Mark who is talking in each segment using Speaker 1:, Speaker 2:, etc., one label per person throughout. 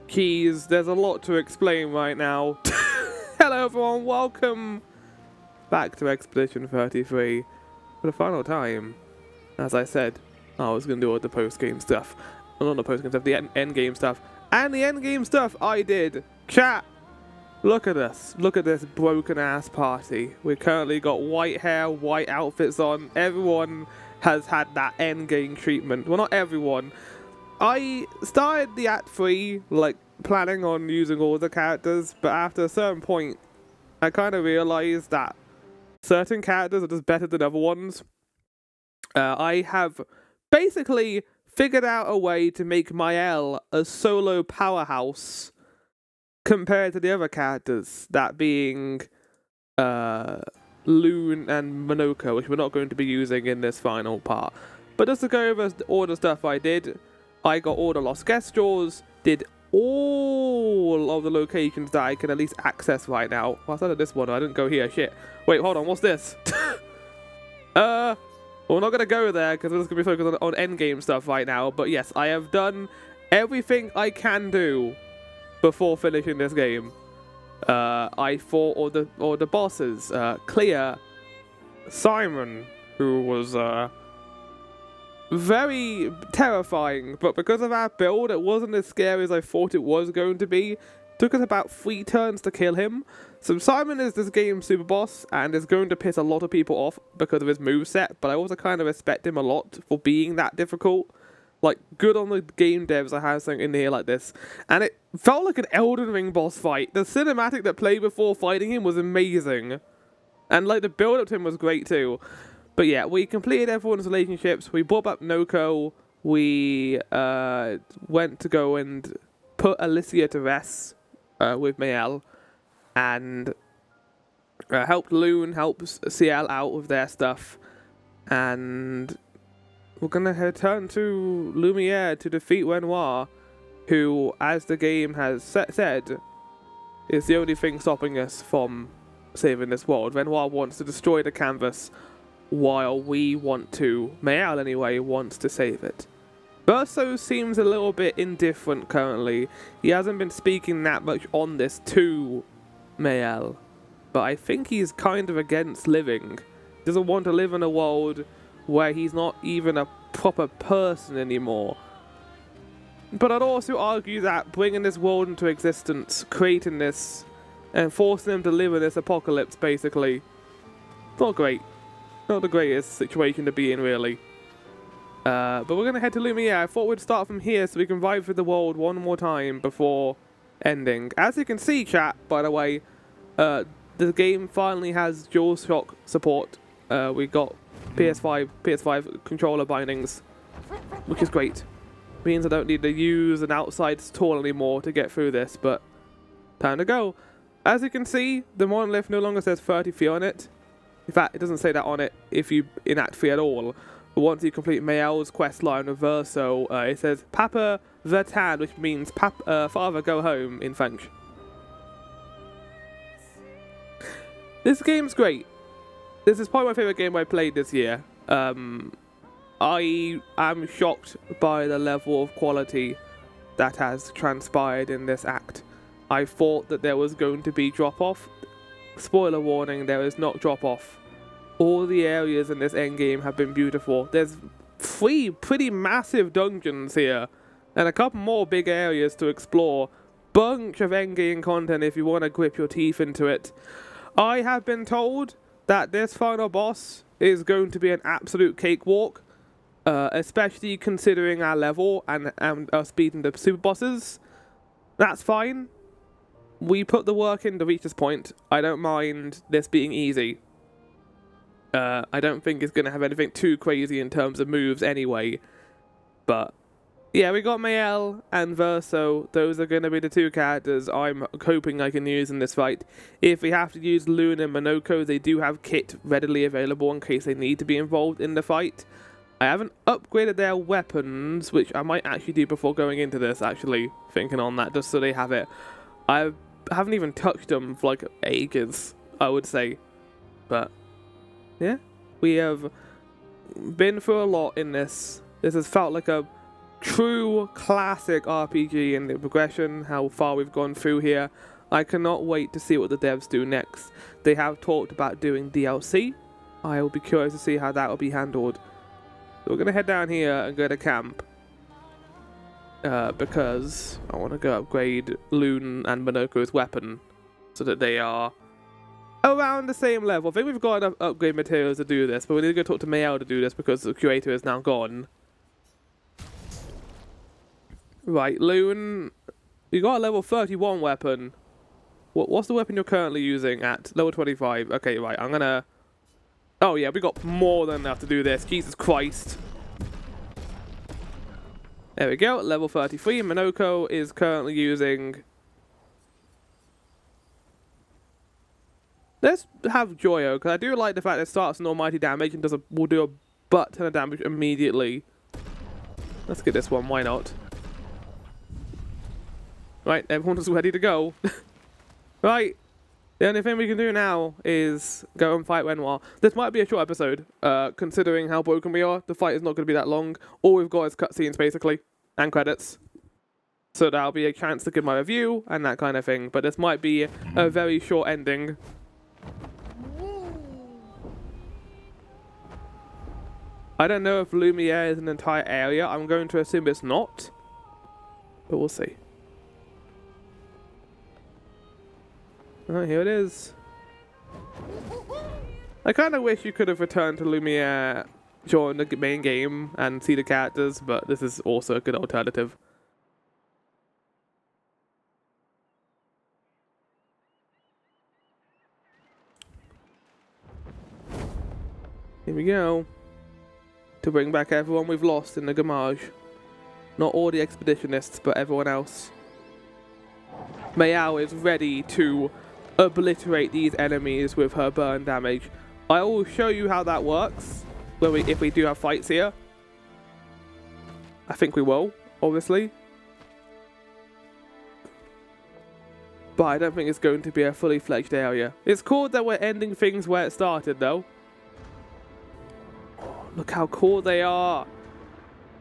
Speaker 1: keys. There's a lot to explain right now. Hello everyone, welcome back to Expedition 33 for the final time. As I said, I was going to do all the post-game stuff. Well, not the post-game stuff, the end-game stuff. And the end-game stuff I did. Chat! Look at us. Look at this broken-ass party. We currently got white hair, white outfits on. Everyone has had that end-game treatment. Well, not everyone. I started the Act 3, like, planning on using all the characters, but after a certain point, I kind of realized that certain characters are just better than other ones. I have basically figured out a way to make Mael a solo powerhouse compared to the other characters, that being Loon and Monoko, which we're not going to be using in this final part. But just to go over all the stuff I did, I got all the lost guest draws, did all of the locations that I can at least access right now. Well, outside of this one, I didn't go here, shit. Wait, hold on, what's this? We're not going to go there because we're just going to be focused on endgame stuff right now. But yes, I have done everything I can do before finishing this game. I fought all the bosses. Clair, Simon, who was very terrifying, but because of our build, it wasn't as scary as I thought it was going to be. Took us about 3 turns to kill him. So Simon is this game's super boss and is going to piss a lot of people off because of his moveset, but I also kind of respect him a lot for being that difficult. Like, good on the game devs I have something in here like this. And it felt like an Elden Ring boss fight. The cinematic that played before fighting him was amazing. And like the build up to him was great too. But yeah, we completed everyone's relationships. We brought up Noko. We went to go and put Alicia to rest with Mael. And helped Loon, helped CL out with their stuff. And we're going to return to Lumiere to defeat Renoir, who, as the game has said, is the only thing stopping us from saving this world. Renoir wants to destroy the canvas, while we want to, Mael anyway, wants to save it. Verso seems a little bit indifferent currently. He hasn't been speaking that much on this to Mael, but I think he's kind of against living. Doesn't want to live in a world where he's not even a proper person anymore. But I'd also argue that bringing this world into existence, creating this, and forcing them to live in this apocalypse, basically, not great. Not the greatest situation to be in, really. But we're going to head to Lumiere. I thought we'd start from here so we can ride through the world one more time before ending. As you can see, chat, by the way, the game finally has DualShock support. We got PS5 controller bindings, which is great. Means I don't need to use an outside tool anymore to get through this, but time to go. As you can see, the monolith no longer says 33 on it. In fact, it doesn't say that on it if you in Act 3 at all. But once you complete Mael's quest line with Verso, it says Papa Vertan, which means Father go home in French. This game's great. This is probably my favourite game I played this year. I am shocked by the level of quality that has transpired in this act. I thought that there was going to be drop-off. Spoiler warning, there is not drop-off. All the areas in this endgame have been beautiful. There's 3 pretty massive dungeons here, and a couple more big areas to explore. Bunch of endgame content if you want to grip your teeth into it. I have been told that this final boss is going to be an absolute cakewalk, especially considering our level and us beating the super bosses. That's fine. We put the work in to reach this point. I don't mind this being easy. I don't think it's going to have anything too crazy in terms of moves anyway. But yeah, we got Mael and Verso. Those are going to be the 2 characters I'm hoping I can use in this fight. If we have to use Loon and Monoko, they do have kit readily available in case they need to be involved in the fight. I haven't upgraded their weapons, which I might actually do before going into this, actually, thinking on that, just so they have it. I haven't even touched them for like ages, I would say. But yeah, we have been through a lot in this. This has felt like a true classic RPG in the progression, how far we've gone through here. I cannot wait to see what the devs do next. They have talked about doing DLC. I will be curious to see how that will be handled. So we're going to head down here and go to camp. Because I want to go upgrade Loon and Minoko's weapon so that they are around the same level. I think we've got enough upgrade materials to do this, but we need to go talk to Mayel to do this because the curator is now gone. Right, Loon, you got a level 31 weapon. What's the weapon you're currently using at? Level 25. Okay, right, I'm gonna... Oh yeah, we got more than enough to do this. Jesus Christ. There we go, level 33. Minoko is currently using... Let's have Joyo, because I do like the fact that it starts an almighty damage and will do a butt ton of damage immediately. Let's get this one, why not? Right, everyone's ready to go. Right, the only thing we can do now is go and fight Renoir. This might be a short episode, considering how broken we are. The fight is not going to be that long. All we've got is cutscenes, basically, and credits. So that'll be a chance to give my review and that kind of thing. But this might be a very short ending. I don't know if Lumiere is an entire area. I'm going to assume it's not. But we'll see. Oh, here it is. I kind of wish you could have returned to Lumiere during the main game and see the characters, but this is also a good alternative. Here we go. To bring back everyone we've lost in the Gamage. Not all the expeditionists, but everyone else. Mayao is ready to obliterate these enemies with her burn damage. I will show you how that works if we do have fights here. I think we will, obviously. But I don't think it's going to be a fully fledged area. It's cool that we're ending things where it started, though. Oh, look how cool they are.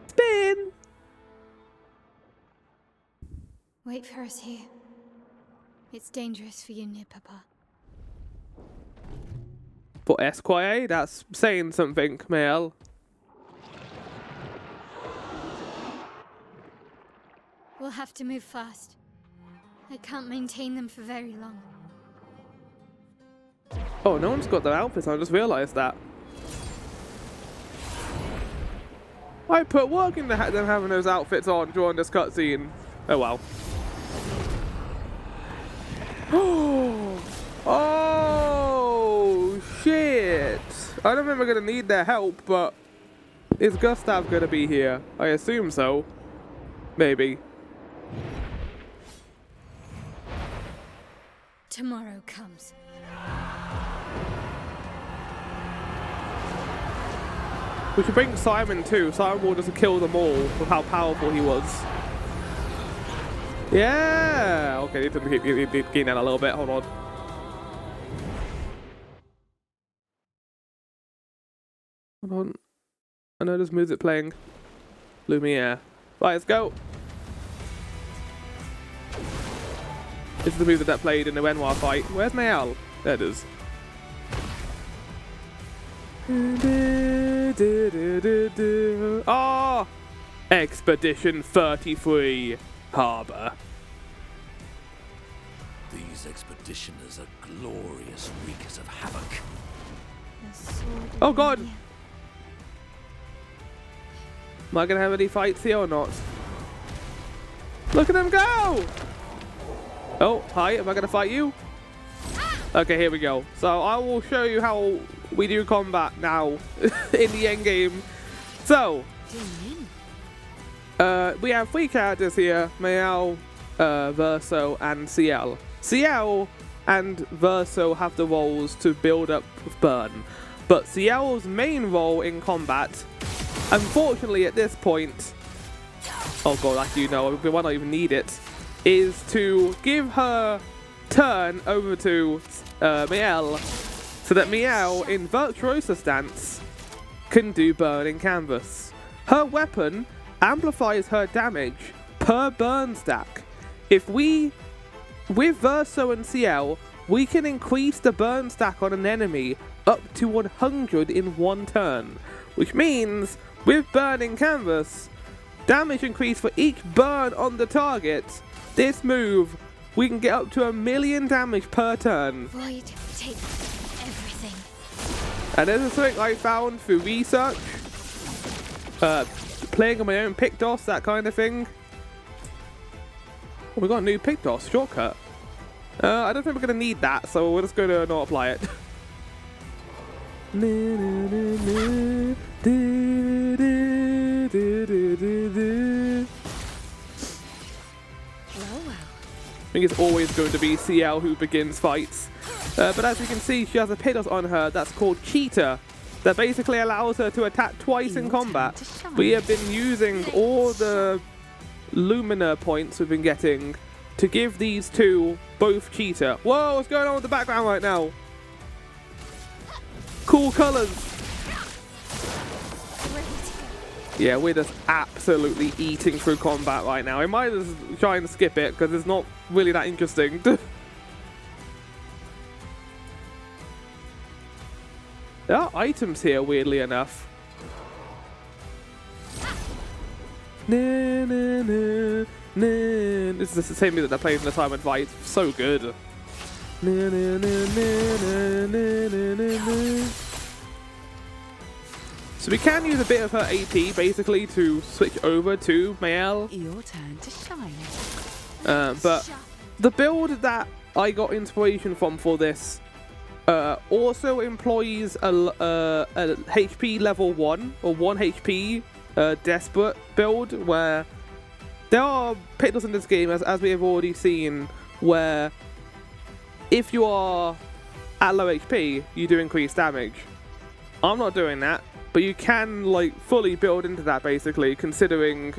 Speaker 1: Spin!
Speaker 2: Wait for us here. It's dangerous for you near Papa.
Speaker 1: For Esquire? That's saying something, Mel.
Speaker 2: We'll have to move fast. I can't maintain them for very long.
Speaker 1: Oh, no one's got their outfits. I just realised that. I put work into them having those outfits on during this cutscene. Oh well. Oh shit! I don't think we're gonna need their help, but is Gustav gonna be here? I assume so. Maybe.
Speaker 2: Tomorrow comes.
Speaker 1: We should bring Simon too. Simon will just kill them all with how powerful he was. Yeah! Okay, need to gain that a little bit. Hold on. Hold on. I know there's music playing. Lumiere. Right, let's go. This is the music that played in the Renoir fight. Where's Mayel? There it is. Ah! Expedition 33. Harbor.
Speaker 3: These expeditioners are glorious wreakers of havoc.
Speaker 1: Oh god! Am I gonna have any fights here or not? Look at them go! Oh, hi, am I gonna fight you? Okay, here we go. So I will show you how we do combat now in the end game. So, we have 3 characters here, Mayao, Verso, and CL. CL and Verso have the roles to build up with burn, but CL's main role in combat, unfortunately at this point, oh god, actually, you know, we might not even need it, is to give her turn over to Miel, so that Miel, in Virtuosa stance, can do burning canvas. Her weapon amplifies her damage per burn stack. If we, with Verso and CL, we can increase the burn stack on an enemy up to 100 in one turn, which means with burning canvas, damage increase for each burn on the target. This move, we can get up to 1,000,000 damage per turn.
Speaker 2: Void, take everything.
Speaker 1: And this is something I found through research, playing on my own Pictos, that kind of thing. Oh, we got a new Pictos shortcut. I don't think we're going to need that, so we're just going to not apply it. I think it's always going to be CL who begins fights. But as you can see, she has a Pictos on her that's called Cheetah, that basically allows her to attack twice in combat. We have been using all the Lumina points we've been getting to give these two both Cheetah. Whoa, what's going on with the background right now? Cool colors. Yeah, we're just absolutely eating through combat right now. I might just try and skip it because it's not really that interesting. There are items here, weirdly enough. This is the same music that plays in the time and fight. So good. So we can use a bit of her AP basically to switch over to Mael.
Speaker 4: Your turn to shine.
Speaker 1: But the build that I got inspiration from for this also employs a HP level 1 or 1 HP desperate build, where there are Pictos in this game, as we have already seen, where if you are at low HP, you do increase damage. I'm not doing that, but you can like fully build into that basically, considering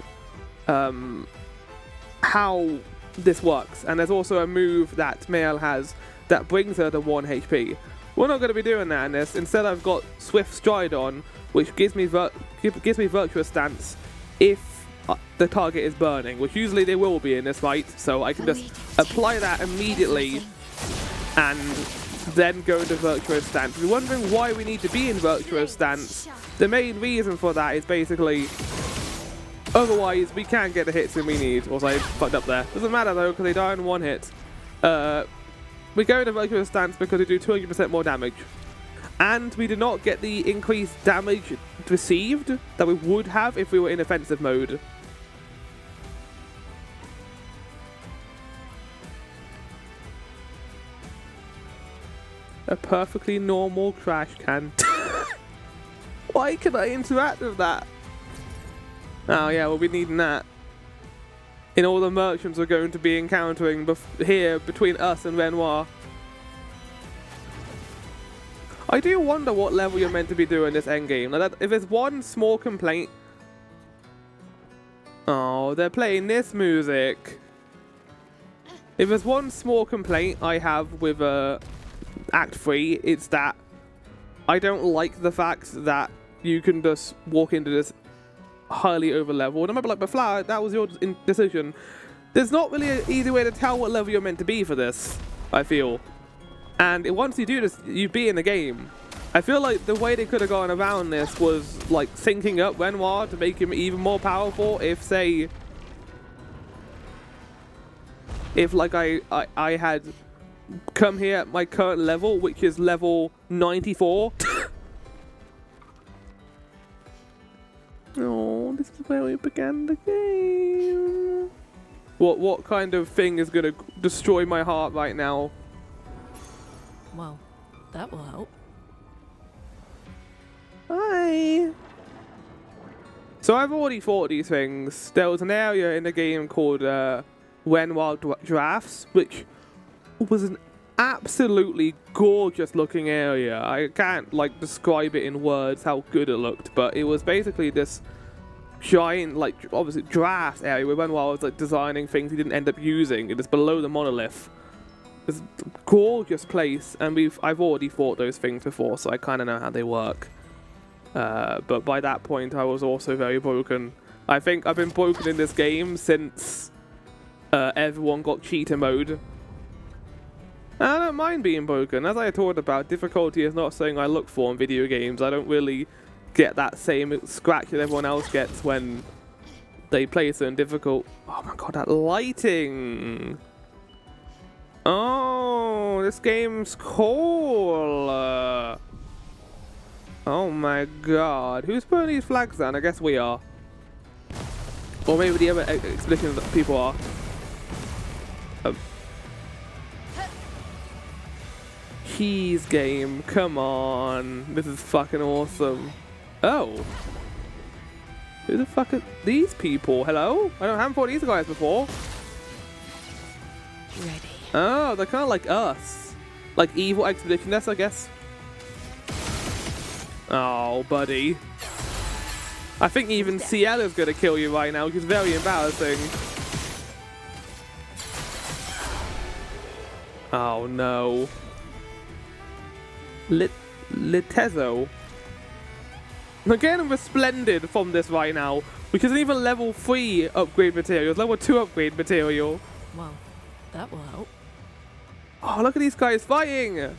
Speaker 1: how this works. And there's also a move that Mael has that brings her to 1 HP. We're not going to be doing that in this. Instead, I've got Swift Stride on, which gives me Virtuous Stance if the target is burning, which usually they will be in this fight. So I can just apply that immediately and then go into Virtuous Stance. If you're wondering why we need to be in Virtuous Stance, the main reason for that is basically otherwise we can't get the hits that we need. Also, I fucked up there. Doesn't matter though, because they die in 1 hit. We go into Virtuous Stance because we do 200% more damage. And we do not get the increased damage received that we would have if we were in offensive mode. A perfectly normal trash can. Why can I interact with that? Oh yeah, we'll be needing that in all the merchants we're going to be encountering here between us and Renoir. I do wonder what level you're meant to be doing this endgame. Like if there's one small complaint... Oh, they're playing this music. If there's one small complaint I have with Act 3, it's that I don't like the fact that you can just walk into this highly over level. And I remember, like, but Flower, that was your decision. There's not really an easy way to tell what level you're meant to be for this, I feel. And once you do this, you be in the game. I feel like the way they could have gone around this was like syncing up Renoir to make him even more powerful. If, say, if like I had come here at my current level, which is level 94. Oh, this is where we began the game. What kind of thing is gonna destroy my heart right now?
Speaker 4: Well, that will help.
Speaker 1: Hi. So I've already fought these things. There was an area in the game called Renoir Drafts, which was an absolutely gorgeous looking area. I can't like describe it in words how good it looked, but it was basically this giant, like, obviously draft area where Renoir was like designing things he didn't end up using. It is below the monolith. It's a gorgeous place, and I've already fought those things before, so I kind of know how they work. But by that point, I was also very broken I think I've been broken in this game since everyone got cheater mode. I don't mind being broken. As I talked about, difficulty is not something I look for in video games. I don't really get that same scratch that everyone else gets when they play certain difficult. Oh my god, that lighting! Oh, this game's cool. Oh my god, who's putting these flags down? I guess we are, or maybe the other expedition people are. Keys game, come on, this is fucking awesome. Oh, who the fuck are these people? Hello? I haven't fought these guys before.
Speaker 4: Ready.
Speaker 1: Oh, they're kind of like us. Like evil expeditionists, I guess. Oh, buddy. I think even CL is going to kill you right now, which is very embarrassing. Oh, no. Litezo. Again, we're splendid from this right now, which isn't even level 3 upgrade material, it's level 2 upgrade material.
Speaker 4: Well, that will help.
Speaker 1: Oh, look at these guys fighting!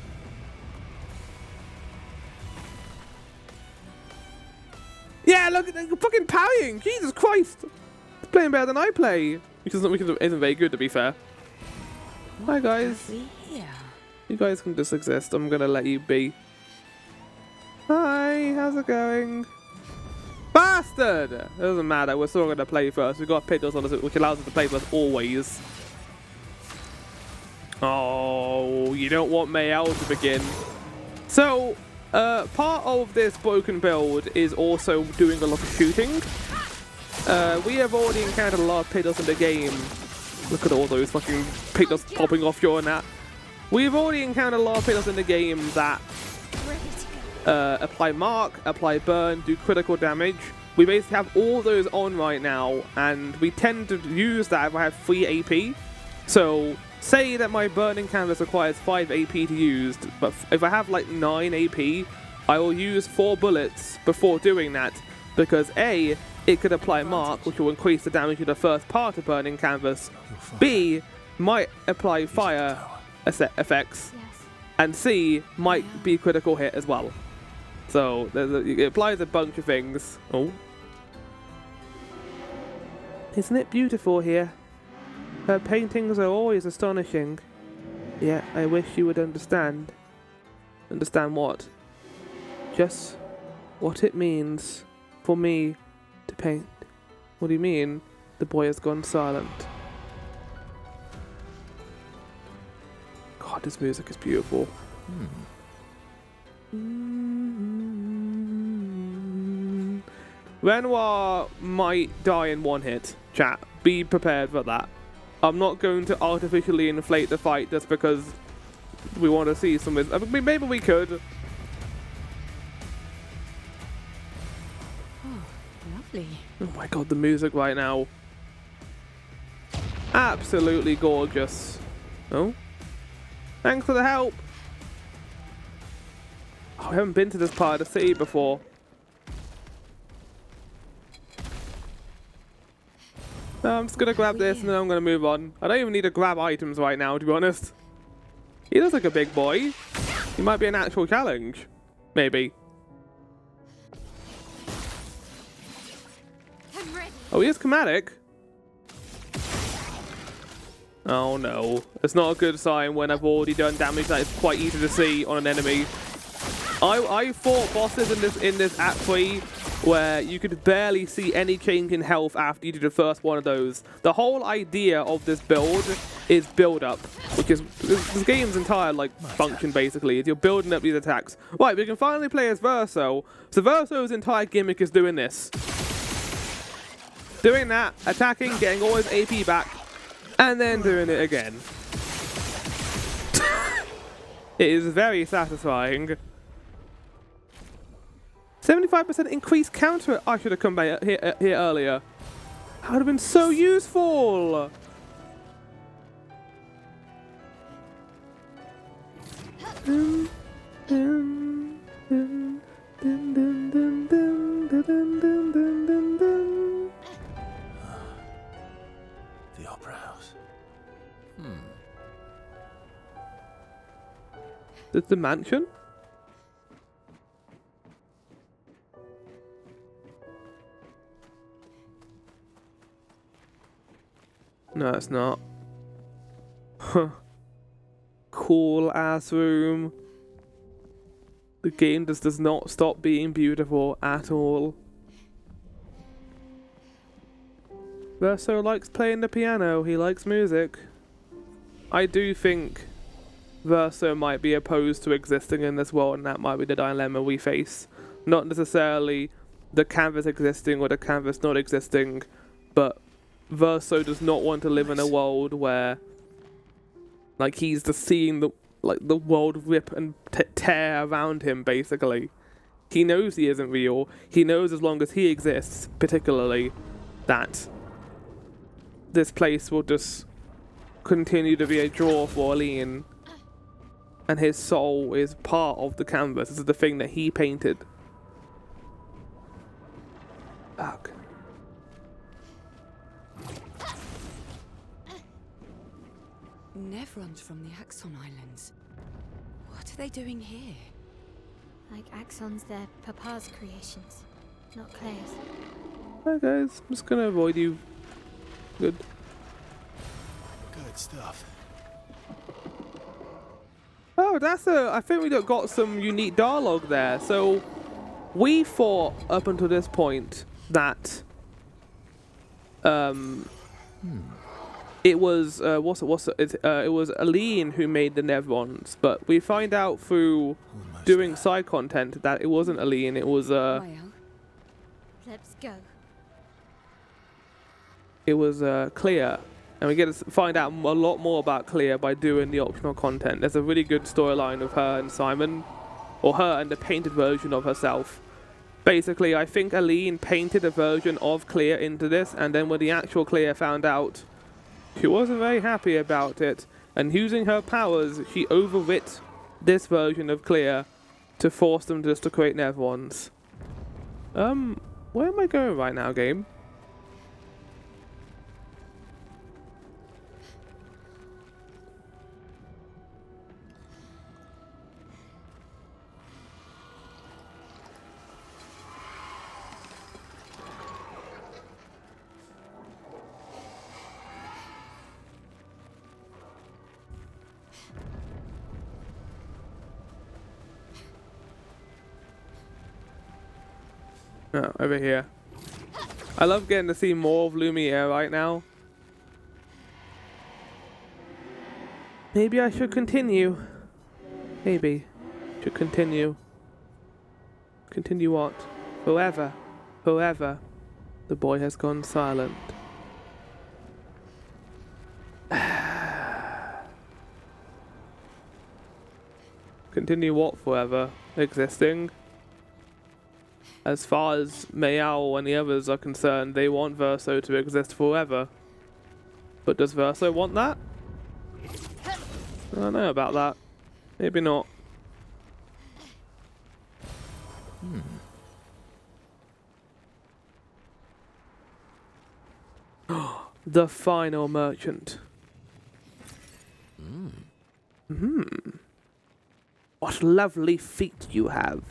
Speaker 1: Yeah, look at them fucking parrying! Jesus Christ! It's playing better than I play, which isn't very good, to be fair. Hi guys. You guys can just exist. I'm gonna let you be. Hi, how's it going? Bastard! It doesn't matter, we're still gonna play first. We've got Piddos on us, which allows us to play first always. Oh, you don't want Mayel to begin. So, part of this broken build is also doing a lot of shooting. We have already encountered a lot of Piddos in the game. Look at all those fucking Piddos popping off your net. We've already encountered a lot of Piddos in the game that apply mark, apply burn, do critical damage. We basically have all those on right now, and we tend to use that if I have 3 AP. So, say that my burning canvas requires 5 AP to use, but if I have like 9 AP, I will use 4 bullets before doing that, because A, it could apply mark, which will increase the damage of the first part of burning canvas. B, might apply fire effects, and C, might be critical hit as well. So it applies a bunch of things. Oh, isn't it beautiful here? Her paintings are always astonishing. Yeah, I wish you would understand. Understand what? Just what it means for me to paint. What do you mean? The boy has gone silent. God, this music is beautiful. Renoir might die in one hit, chat. Be prepared for that. I'm not going to artificially inflate the fight just because we want to see some... I mean, maybe we could.
Speaker 4: Oh, lovely.
Speaker 1: Oh my god, the music right now. Absolutely gorgeous. Oh. Thanks for the help. Oh, I haven't been to this part of the city before. I'm just gonna grab this and then I'm gonna move on. I don't even need to grab items right now, to be honest. He looks like a big boy. He might be an actual challenge. Maybe. Oh, he is chromatic. Oh no. It's not a good sign when I've already done damage that is quite easy to see on an enemy. I fought bosses in this Act 3 where you could barely see any change in health after you did the first one of those. The whole idea of this build is build up, which is this game's entire function basically, is you're building up these attacks. Right, we can finally play as Verso. So Verso's entire gimmick is doing this. Doing that, attacking, getting all his AP back, and then doing it again. It is very satisfying. 75% increased counter. I should have come back here earlier. That would have been so useful. Is the mansion? No, it's not. Huh. Cool ass room. The game just does not stop being beautiful at all. Verso likes playing the piano. He likes music. I do think Verso might be opposed to existing in this world, and that might be the dilemma we face. Not necessarily the canvas existing or the canvas not existing, but Verso does not want to live in a world where, like, he's just seeing the world rip and tear around him, basically. He knows he isn't real. He knows as long as he exists, particularly, that this place will just continue to be a draw for Aline. And his soul is part of the canvas. This is the thing that he painted. Fuck.
Speaker 4: Nevrons from the Axon Islands. What are they doing here?
Speaker 2: Like Axon's their papa's creations, not Claire's.
Speaker 1: Hi guys, I'm just gonna avoid you. Good.
Speaker 3: Good stuff.
Speaker 1: Oh, I think we got some unique dialogue there. So, we thought up until this point that, it was it was Aline who made the Nevrons, but we find out through doing side content that it wasn't Aline. It was
Speaker 4: Well,
Speaker 2: Let's go.
Speaker 1: it was Clair. And we get to find out a lot more about Clair by doing the optional content. There's a really good storyline of her and Simon, or her and the painted version of herself. Basically, I think Aline painted a version of Clair into this, and then when the actual Clair found out, she wasn't very happy about it. And using her powers, she overwrit this version of Clair to force them just to create Nevrons. Where am I going right now, game? Oh, over here. I love getting to see more of Lumiere right now. Maybe I should continue. Maybe. Should continue. Continue what? Forever. Forever. The boy has gone silent. Continue what forever? Existing? As far as Mayao and the others are concerned, they want Verso to exist forever. But does Verso want that? I don't know about that. Maybe not. The final merchant. What lovely feet you have.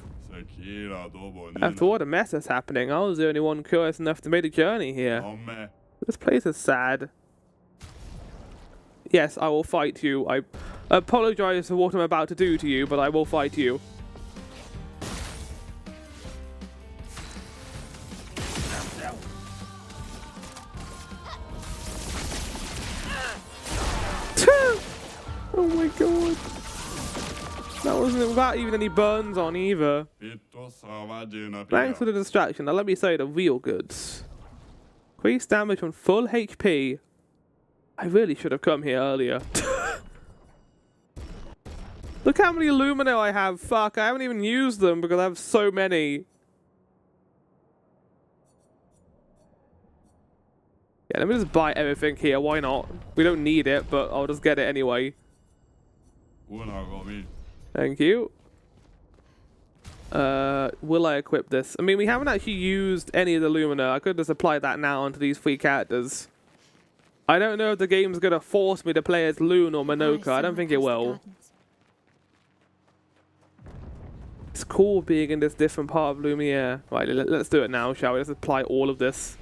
Speaker 1: After all the mess that's happening, I was the only one curious enough to make a journey here. This place is sad. Yes, I will fight you. I apologize for what I'm about to do to you, but I will fight you. Oh my god. That wasn't without even any burns on either. Thanks for the distraction. Now let me say the real goods. Increased damage on full HP. I really should have come here earlier. Look how many Lumina I have. Fuck, I haven't even used them because I have so many. Yeah, let me just buy everything here. Why not? We don't need it, but I'll just get it anyway. Thank you. Will I equip this? I mean, we haven't actually used any of the Lumina. I could just apply that now onto these three characters. I don't know if the game's gonna force me to play as Loon or Minoka. I don't think it will. It's cool being in this different part of Lumiere. Right, let's do it now, shall we? Let's apply all of this.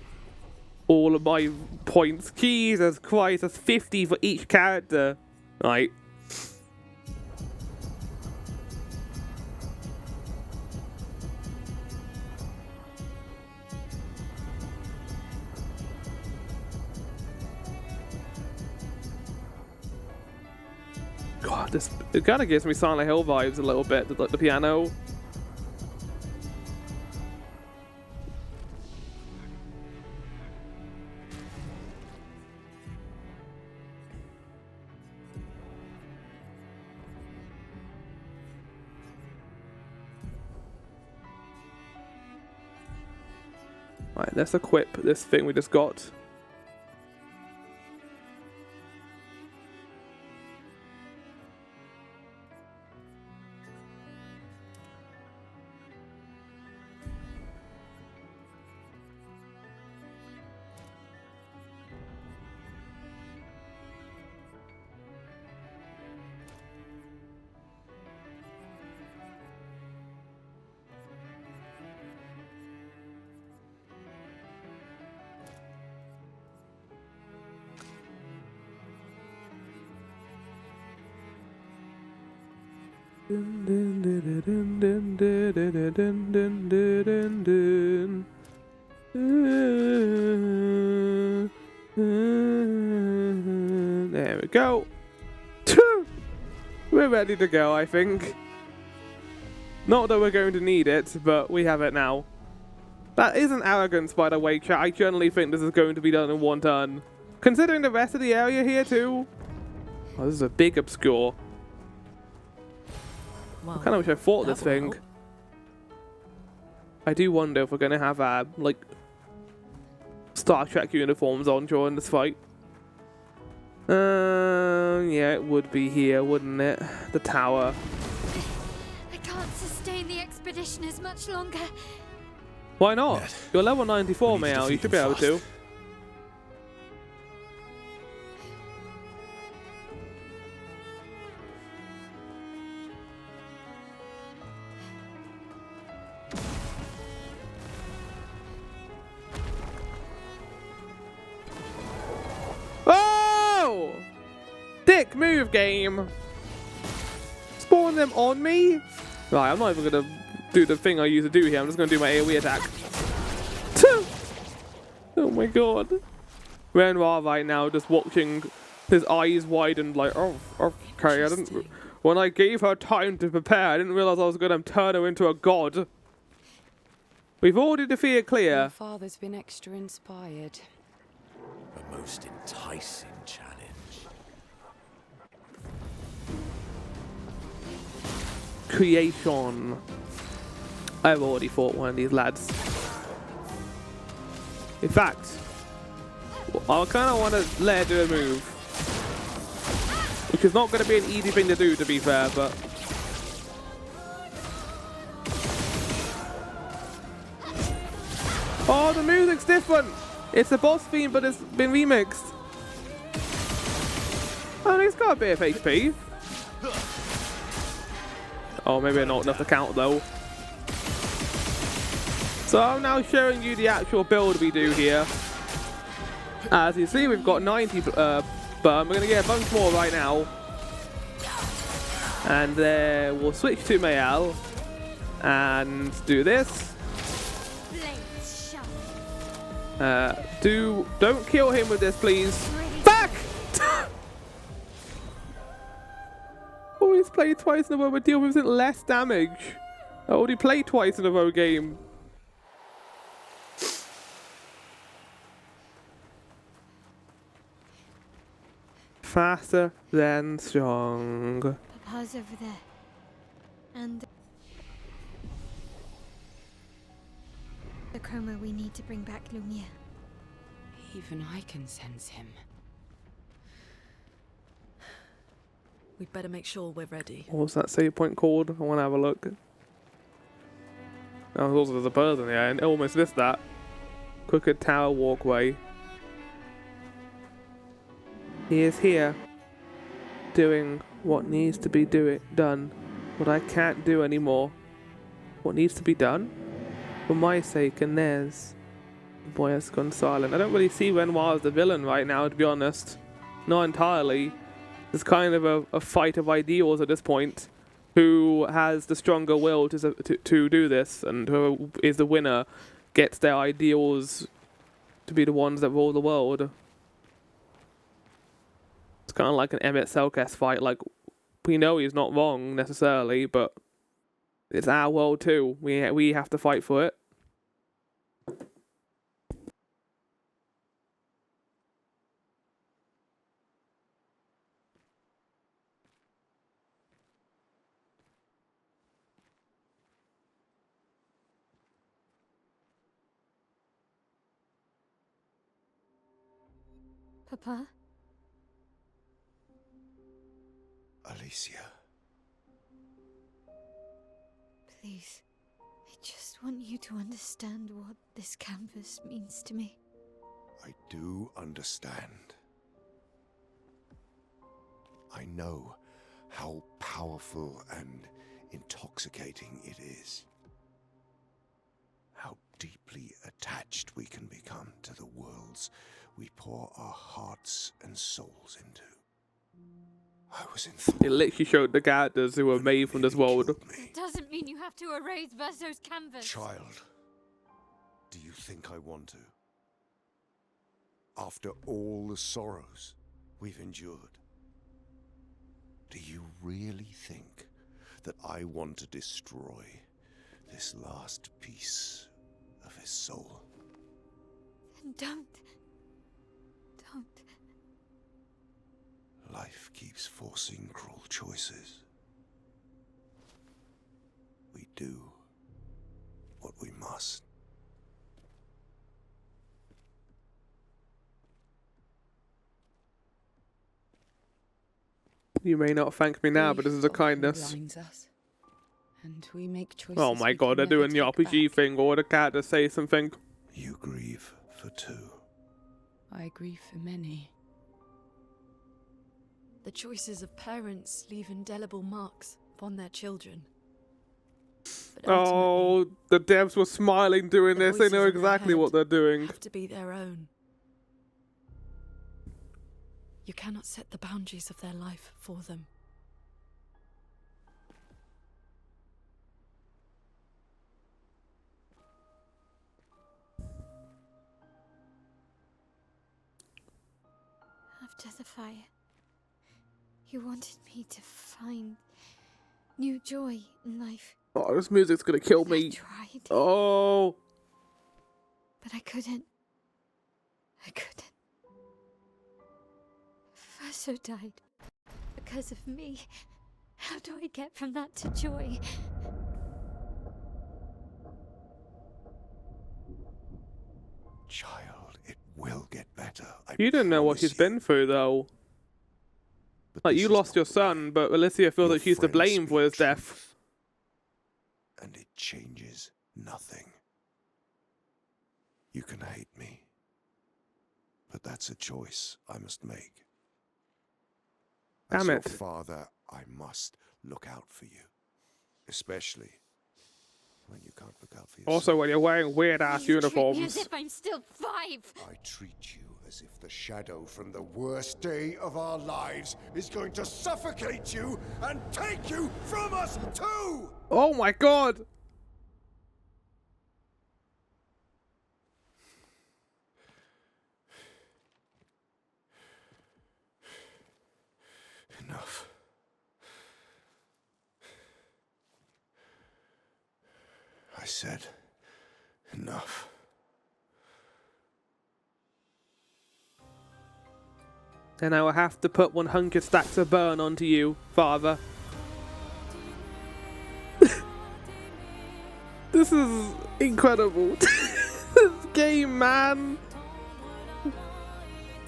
Speaker 1: All of my points. Jesus Christ, that's 50 for each character. Right. God, it kind of gives me Silent Hill vibes a little bit, the piano. Right, let's equip this thing we just got. There we go. We're ready to go, I think. Not that we're going to need it, but we have it now. That isn't arrogance, by the way, chat. I generally think this is going to be done in one turn. Considering the rest of the area here, too. Oh, this is a big Obscur.
Speaker 4: Well,
Speaker 1: I kind of wish I fought this thing.
Speaker 4: help.
Speaker 1: I do wonder if we're going to have, like, Star Trek uniforms on during this fight. Yeah, it would be here, wouldn't it? The tower.
Speaker 2: I can't sustain the expedition as much longer.
Speaker 1: Why not?
Speaker 3: Ned,
Speaker 1: You're level 94,
Speaker 3: we need to
Speaker 1: Mayal. You
Speaker 3: defeat
Speaker 1: should be
Speaker 3: them
Speaker 1: able to.
Speaker 3: fast.
Speaker 1: Oh! Dick move, game. Spawn them on me? Right, I'm not even going to do the thing I used to do here. I'm just going to do my AoE attack. Oh my god. Renoir right now just watching his eyes widened like, oh, okay. I didn't. When I gave her time to prepare, I didn't realize I was going to turn her into a god. We've already defeated
Speaker 4: Your
Speaker 1: Clair.
Speaker 4: father's been extra inspired.
Speaker 3: A most enticing challenge.
Speaker 1: Creation. I've already fought one of these lads. In fact, I kind of want to let her do a move. Which is not going to be an easy thing to do, to be fair, but... Oh, the music's different! It's the boss theme, but it's been remixed. Oh, he's got a bit of HP. Oh, maybe not enough to count, though. So I'm now showing you the actual build we do here. As you see, we've got 90 burn. We're going to get a bunch more right now. And we'll switch to Mayal. And do this.
Speaker 2: Blades sharp.
Speaker 1: Don't kill him with this, please. Back! Oh, he's played twice in a row. We're dealing with less damage. I already played twice in a row game. Faster than strong.
Speaker 2: Papa's over there. And the chroma we need to bring back Lumiere.
Speaker 4: Even I can sense him.
Speaker 5: We'd better make sure we're ready.
Speaker 1: What was that save point called? I want to have a look. Oh, also there's a person here. I almost missed that. Crooked Tower Walkway. He is here, doing what needs to be done, what I can't do anymore. What needs to be done? For my sake and theirs. The boy has gone silent. I don't really see Renoir as the villain right now, to be honest. Not entirely. It's kind of a fight of ideals at this point. Who has the stronger will to do this, and who is the winner gets their ideals to be the ones that rule the world. It's kind of like an Emmett Selkes fight. Like, we know he's not wrong necessarily, but it's our world too. We have to fight for it.
Speaker 2: Papa?
Speaker 3: Alicia.
Speaker 2: Please. I just want you to understand what this canvas means to me.
Speaker 3: I do understand. I know how powerful and intoxicating it is. How deeply attached we can become to the worlds we pour our hearts and souls into. I was enthralled.
Speaker 1: It literally showed the characters who were made from this world.
Speaker 2: It doesn't mean you have to erase Verso's canvas.
Speaker 3: Child, do you think I want to? After all the sorrows we've endured, do you really think that I want to destroy this last piece of his soul?
Speaker 2: Then don't.
Speaker 3: Life keeps forcing cruel choices. We do what we must.
Speaker 1: You may not thank me now, but this is a kindness.
Speaker 4: Blinds us, and we make choices.
Speaker 1: Oh my
Speaker 4: we
Speaker 1: god, they're
Speaker 4: can never
Speaker 1: doing the
Speaker 4: take
Speaker 1: RPG
Speaker 4: back.
Speaker 1: thing, or the character say something.
Speaker 3: You grieve for two.
Speaker 4: I grieve for many. The choices of parents leave indelible marks upon their children. But
Speaker 1: Oh, the devs were smiling doing
Speaker 4: the
Speaker 1: this. They know
Speaker 4: voices in their
Speaker 1: exactly
Speaker 4: head
Speaker 1: what they're doing.
Speaker 4: have to be their own. You cannot set the boundaries of their life for them.
Speaker 2: After the fire, you wanted me to find new joy in life.
Speaker 1: Oh, this music's gonna kill
Speaker 2: I
Speaker 1: me.
Speaker 2: tried,
Speaker 1: Oh,
Speaker 2: but I couldn't. Verso died because of me. How do I get from that to joy?
Speaker 3: Child, it will get better.
Speaker 1: you didn't know what she's been through, though. Like, you lost your son, but Alicia feels that she's to blame for his death.
Speaker 3: And it changes nothing. You can hate me, but that's a choice I must make. As
Speaker 1: Damn
Speaker 3: your
Speaker 1: it.
Speaker 3: father, I must look out for you, especially when you can't look out for yourself.
Speaker 1: Also, when you're wearing weird-ass
Speaker 2: You treat me as
Speaker 1: uniforms.
Speaker 2: if I'm still 5.
Speaker 3: I treat you as if the shadow from the worst day of our lives is going to suffocate you and take you from us too!
Speaker 1: Oh my god!
Speaker 3: Enough. I said enough.
Speaker 1: Then I will have to put 100 stacks of burn onto you, father. This is incredible. This game, man.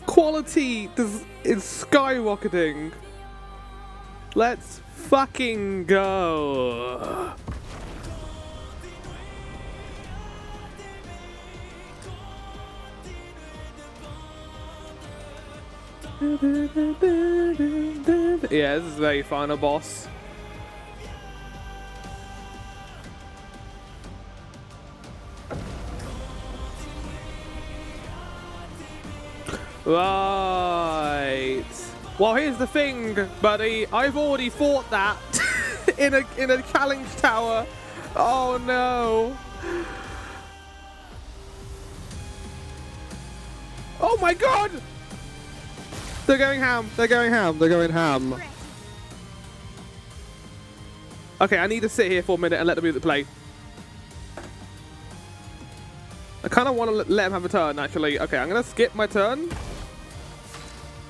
Speaker 1: Quality is skyrocketing. Let's fucking go. Yeah, this is the final boss. Right. Well, here's the thing, buddy. I've already fought that in a challenge tower. Oh no. Oh my god! They're going ham. They're going ham. They're going ham. Okay, I need to sit here for a minute and let the music play. I kind of want to let him have a turn, actually. Okay, I'm going to skip my turn.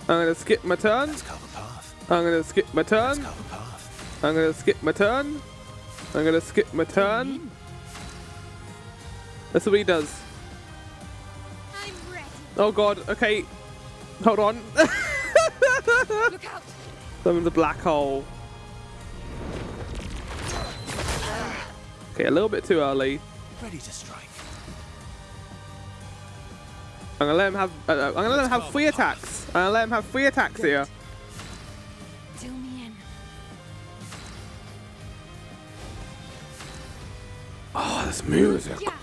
Speaker 1: I'm going to skip my turn. I'm going to skip my turn. I'm going to skip my turn. I'm going to skip my turn. That's what he does.
Speaker 2: I'm ready.
Speaker 1: Oh god, okay. Hold on.
Speaker 2: Look out.
Speaker 1: Summon the black hole. Okay, a little bit too early.
Speaker 3: Ready to strike.
Speaker 1: I'm gonna let him have. I'm gonna let him have 3 attacks. I'm gonna let him have 3 attacks here.
Speaker 2: Do me in.
Speaker 1: Oh, this music.
Speaker 2: Yeah.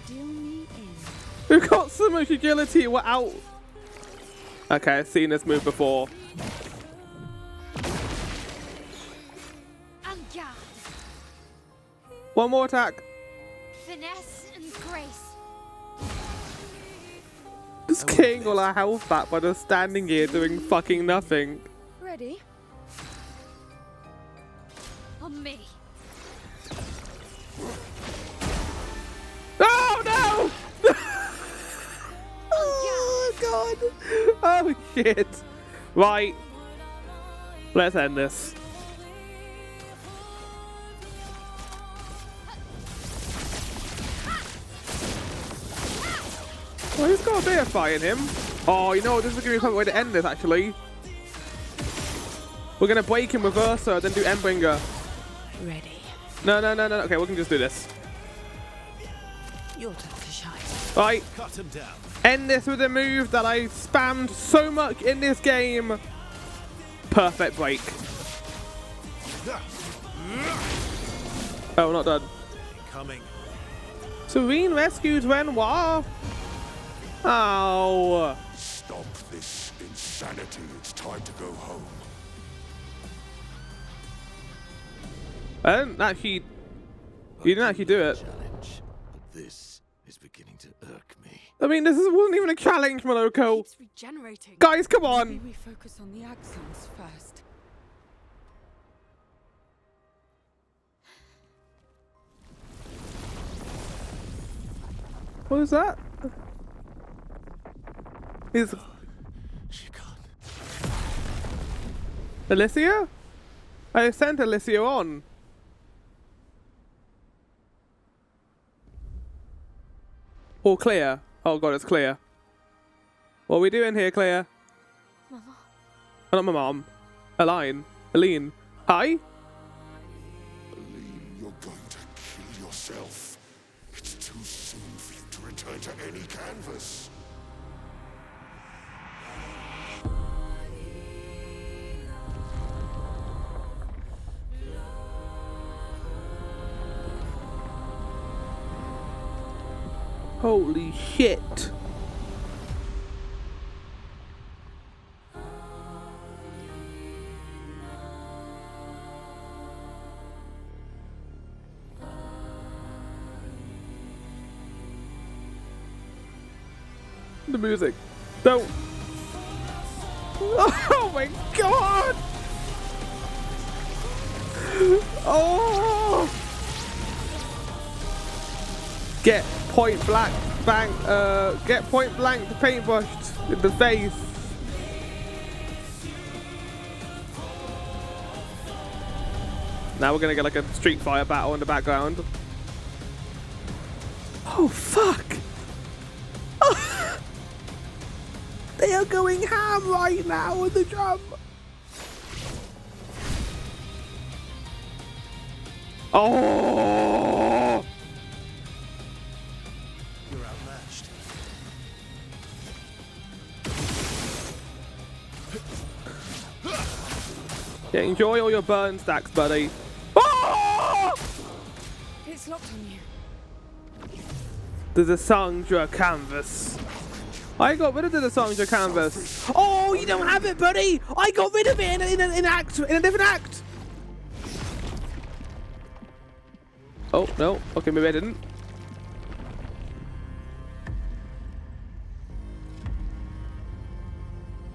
Speaker 2: Do me in.
Speaker 1: We've got so much agility. We're out. Okay, I've seen this move before.
Speaker 2: En garde.
Speaker 1: One more attack.
Speaker 2: Finesse and grace.
Speaker 1: Just getting all our health back by just standing here doing fucking nothing.
Speaker 4: Ready?
Speaker 2: On me.
Speaker 1: Oh no! Oh god! Oh shit! Right. Let's end this. Well, he's got a bit of fire in him. Oh, you know what? This is going to be a perfect way to end this, actually. We're going to break him with Ursa, then do Endbringer.
Speaker 5: Ready.
Speaker 1: No. Okay, we can just do this.
Speaker 5: Your turn to shine.
Speaker 1: Right.
Speaker 3: Cut him down.
Speaker 1: End this with a move that I spammed so much in this game. Perfect break. Oh, we're not done.
Speaker 3: Coming.
Speaker 1: Serene rescues Renoir. Oh.
Speaker 3: Stop this insanity. It's time to go home.
Speaker 1: I didn't actually. You didn't actually do it.
Speaker 3: Challenge, but this is beginning to irk me.
Speaker 1: I mean, wasn't even a challenge, Moloko.
Speaker 4: It's regenerating.
Speaker 1: Guys, come
Speaker 4: Maybe
Speaker 1: on.
Speaker 4: we focus on the axons first.
Speaker 1: What is that? Is
Speaker 3: She can't.
Speaker 1: Alicia? I sent Alicia on. Or Clair. Oh god, it's Clair. What are we doing here, Clair?
Speaker 2: Mama.
Speaker 1: Oh, not my mom. Aline. Hi?
Speaker 3: Aline, you're going to kill yourself. It's too soon for you to return to any canvas.
Speaker 1: Holy shit. The music. Don't. Oh my god! Oh! Get point blank paintbrushed in the face. Now we're gonna get like a Street Fighter battle in the background. Oh fuck! They are going ham right now with the drum. Oh!
Speaker 3: You're outmatched.
Speaker 1: Yeah, enjoy all your burn stacks, buddy. Oh!
Speaker 4: It's locked on you.
Speaker 1: The Sandra canvas. I got rid of the Sandra canvas. Oh, you don't have it, buddy! I got rid of it in a different act. Oh, no. Okay, maybe I didn't.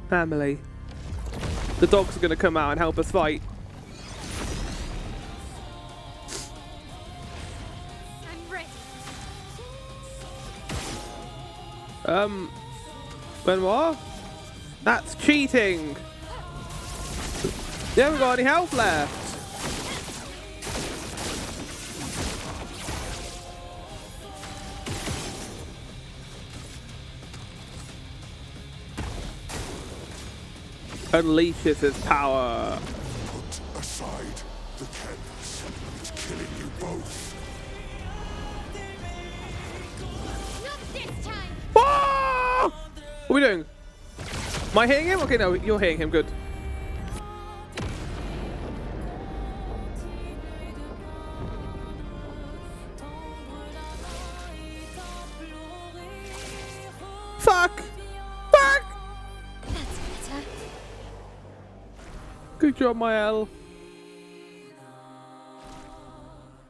Speaker 1: Family. The dogs are going to come out and help us fight.
Speaker 2: I'm ready.
Speaker 1: Benoit? That's cheating. You haven't got any health left. Unleashes his power.
Speaker 3: Put aside the canvas. It's killing you both.
Speaker 2: Not this time.
Speaker 1: Oh! What are we doing? Am I hitting him? Okay, no, you're hitting him. Good. Fuck! Fuck!
Speaker 2: That's better.
Speaker 1: Good job, Mael.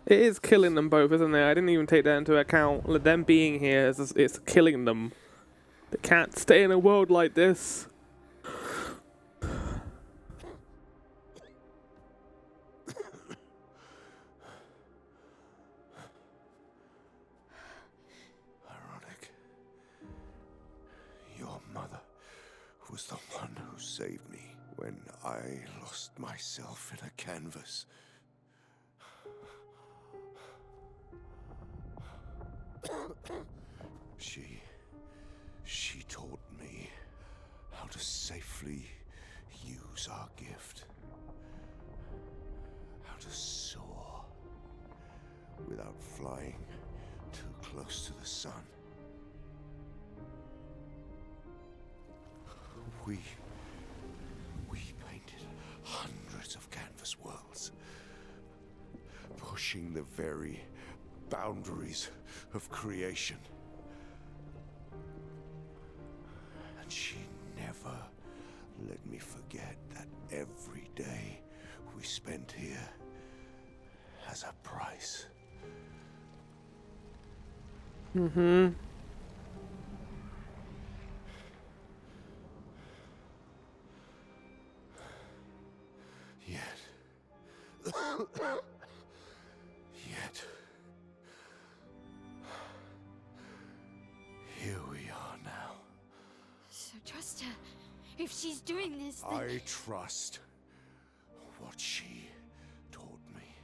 Speaker 1: It is killing them both, isn't it? I didn't even take that into account. Like, them being here, it's killing them. They can't stay in a world like this.
Speaker 3: Ironic. Your mother was the one who saved me when I lost myself in a canvas. She taught me how to safely use our gift. How to soar without flying too close to the sun. We painted hundreds of canvas worlds, pushing the very boundaries of creation. And she never let me forget that every day we spent here has a price.
Speaker 1: Mm-hmm.
Speaker 3: Yet, here we are now.
Speaker 2: So trust her. If she's doing this, then...
Speaker 3: I trust what she taught me.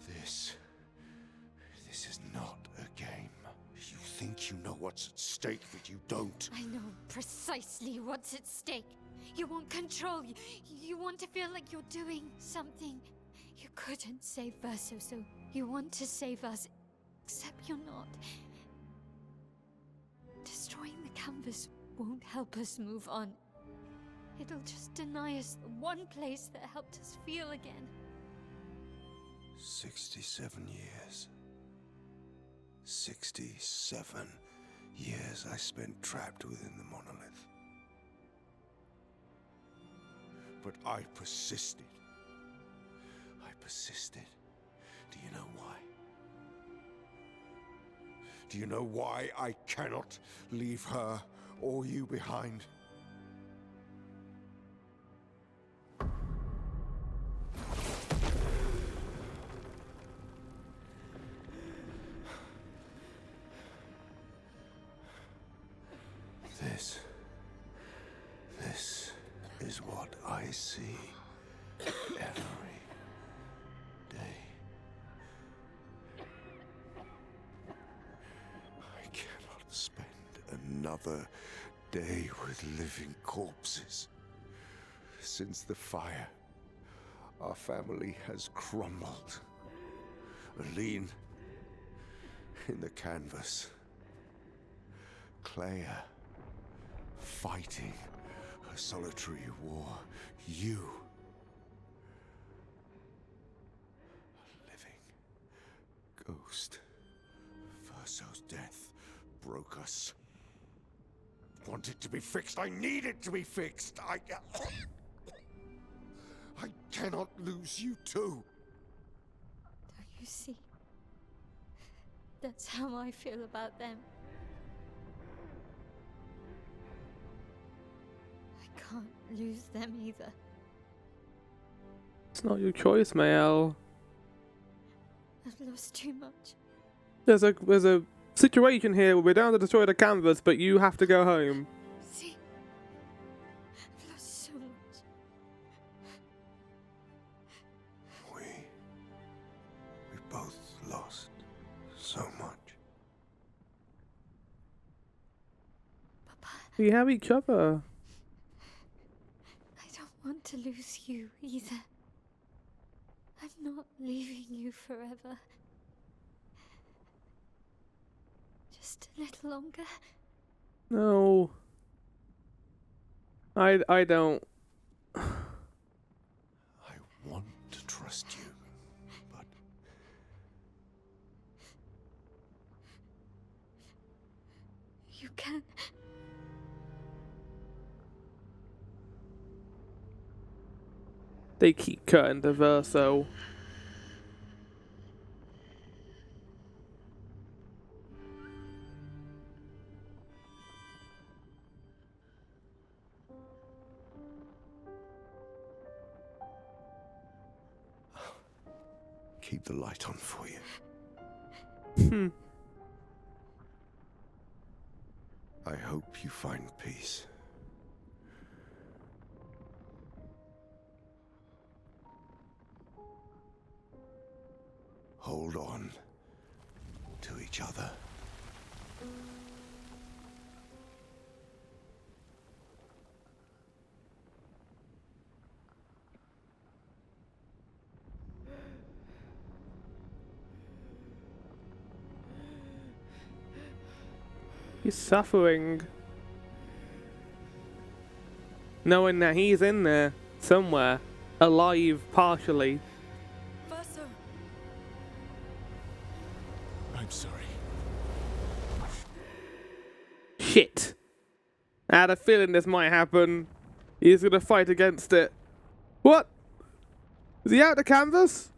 Speaker 3: This is not a game. You think you know what's at stake, but you don't.
Speaker 2: I know precisely what's at stake. You want control. You want to feel like you're doing something. You couldn't save Verso, so you want to save us. Except you're not. Destroying the canvas won't help us move on. It'll just deny us the one place that helped us feel again.
Speaker 3: 67 years. 67 years I spent trapped within the monolith. But I persisted. Do you know why? Do you know why I cannot leave her or you behind? This is what I see every day. I cannot spend another day with living corpses. Since the fire, our family has crumbled. Aline in the canvas. Clair fighting A solitary war. You. A living ghost. Verso's death broke us. Want it to be fixed. I need it to be fixed. I cannot lose you too.
Speaker 2: Don't you see? That's how I feel about them. I can't lose them either.
Speaker 1: It's not your choice, Mael.
Speaker 2: I've lost too much.
Speaker 1: There's a situation here where we're down to destroy the canvas, but you have to go home.
Speaker 2: See? I've lost so much.
Speaker 3: We both lost so much.
Speaker 2: Papa,
Speaker 1: We have each other.
Speaker 2: I don't want to lose you either. I'm not leaving you forever. Just a little longer.
Speaker 1: No. I don't.
Speaker 3: I want to trust you, but
Speaker 2: You can.
Speaker 1: They keep cutting the verso.
Speaker 3: keep the light on for you. I hope you find peace. Hold on to each other.
Speaker 1: He's suffering. Knowing that he's in there somewhere, alive partially.
Speaker 5: Verso!
Speaker 3: I'm sorry.
Speaker 1: Shit. I had a feeling this might happen. He's gonna fight against it. What? Is he out the canvas?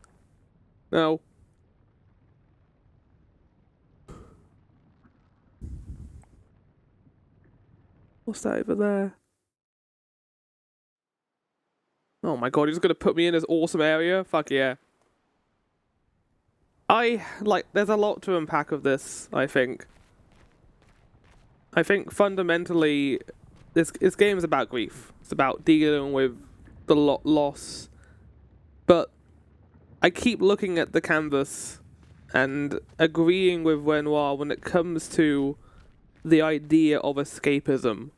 Speaker 1: No. What's that over there? Oh my god, he's gonna put me in this awesome area? Fuck yeah. There's a lot to unpack of this, I think. I think fundamentally, this game is about grief. It's about dealing with the loss. But I keep looking at the canvas and agreeing with Renoir when it comes to the idea of escapism.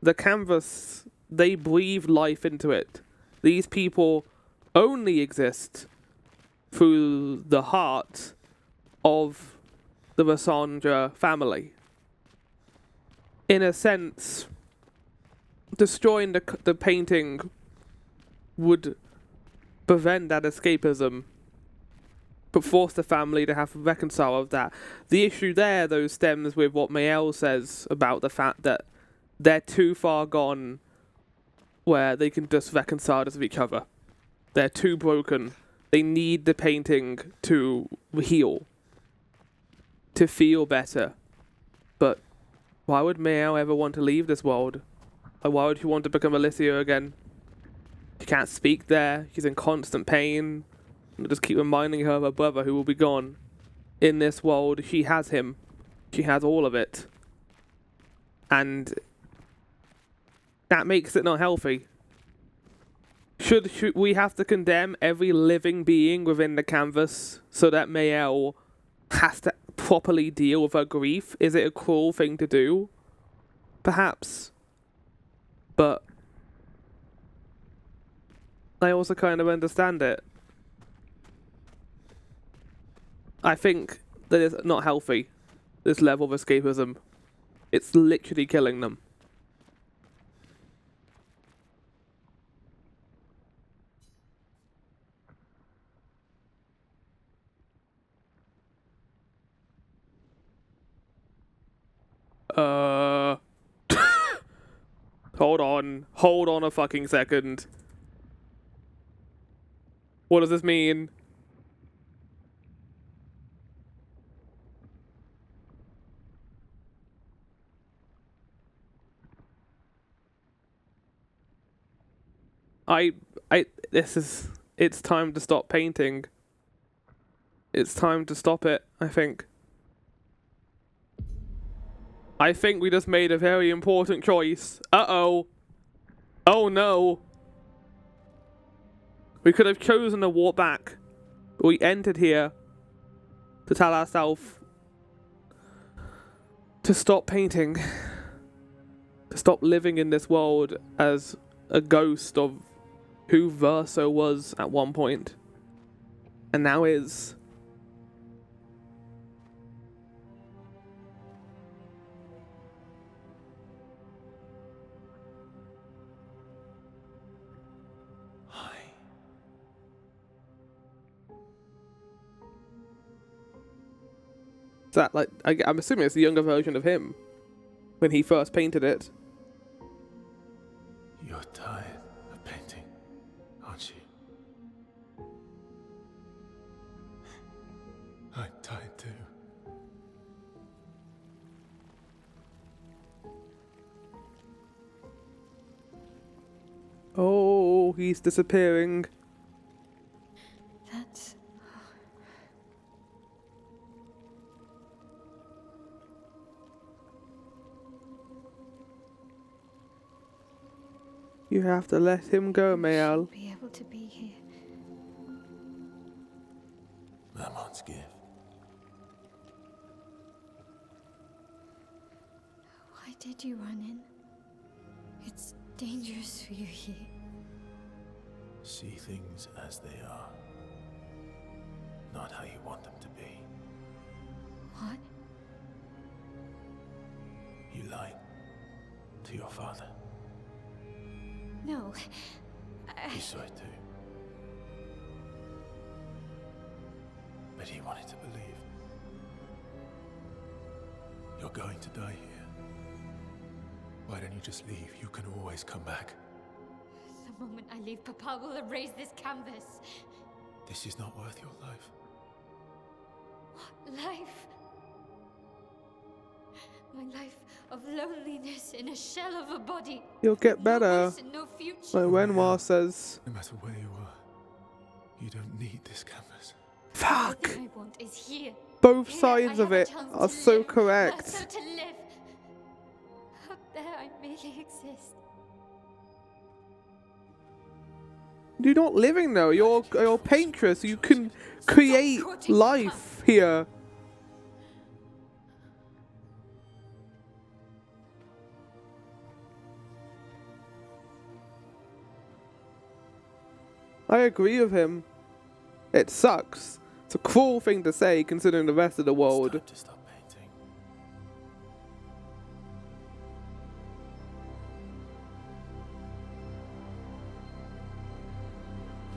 Speaker 1: The canvas, they breathe life into it. These people only exist through the heart of the Vassandra family. In a sense, destroying the painting would prevent that escapism, but force the family to have to reconcile with that. The issue there, though, stems with what Mael says about the fact that they're too far gone where they can just reconcile with each other. They're too broken. They need the painting to heal, to feel better. But why would Mael ever want to leave this world? Or why would she want to become Alicia again? She can't speak there. She's in constant pain. And just keep reminding her of her brother who will be gone. In this world, she has him. She has all of it. And that makes it not healthy. Should we have to condemn every living being within the canvas so that Mael has to properly deal with her grief? Is it a cruel thing to do? Perhaps. But I also kind of understand it. I think that it's not healthy, this level of escapism. It's literally killing them. Hold on. Hold on a fucking second. What does this mean? It's time to stop painting. It's time to stop it, I think. I think we just made a very important choice. Uh-oh. Oh no. We could have chosen to walk back. But we entered here to tell ourselves to stop painting. To stop living in this world as a ghost of who Verso was at one point. And now is. That, like, I'm assuming it's the younger version of him when he first painted it.
Speaker 6: You're tired of painting, aren't you? I'm tired too.
Speaker 1: Oh, he's disappearing.
Speaker 2: That's...
Speaker 1: You have to let him go, Mayal.
Speaker 2: Be able to be here.
Speaker 6: Mamon's gift.
Speaker 2: Why did you run in? It's dangerous for you here.
Speaker 6: See things as they are, not how you want them to be.
Speaker 2: What?
Speaker 6: You lied to your father.
Speaker 2: No.
Speaker 6: He saw it too. But he wanted to believe. You're going to die here. Why don't you just leave? You can always come back.
Speaker 2: The moment I leave, Papa will erase this canvas.
Speaker 6: This is not worth your life.
Speaker 2: What life? My life of loneliness in a shell of a body.
Speaker 1: You'll get
Speaker 2: No
Speaker 1: better.
Speaker 2: voice and no future.
Speaker 1: Like Renoir says.
Speaker 6: No matter where you are, you don't need this canvas.
Speaker 1: Fuck!
Speaker 2: Everything I want is here.
Speaker 1: Both
Speaker 2: Here
Speaker 1: sides
Speaker 2: I
Speaker 1: of
Speaker 2: have a
Speaker 1: it
Speaker 2: chance
Speaker 1: are
Speaker 2: to
Speaker 1: so
Speaker 2: live,
Speaker 1: correct.
Speaker 2: So to live. Up there I merely exist.
Speaker 1: You're not living though. You're paintress. You can create life here. I agree with him. It sucks. It's a cruel thing to say considering the rest of the world.
Speaker 6: It's time to stop painting.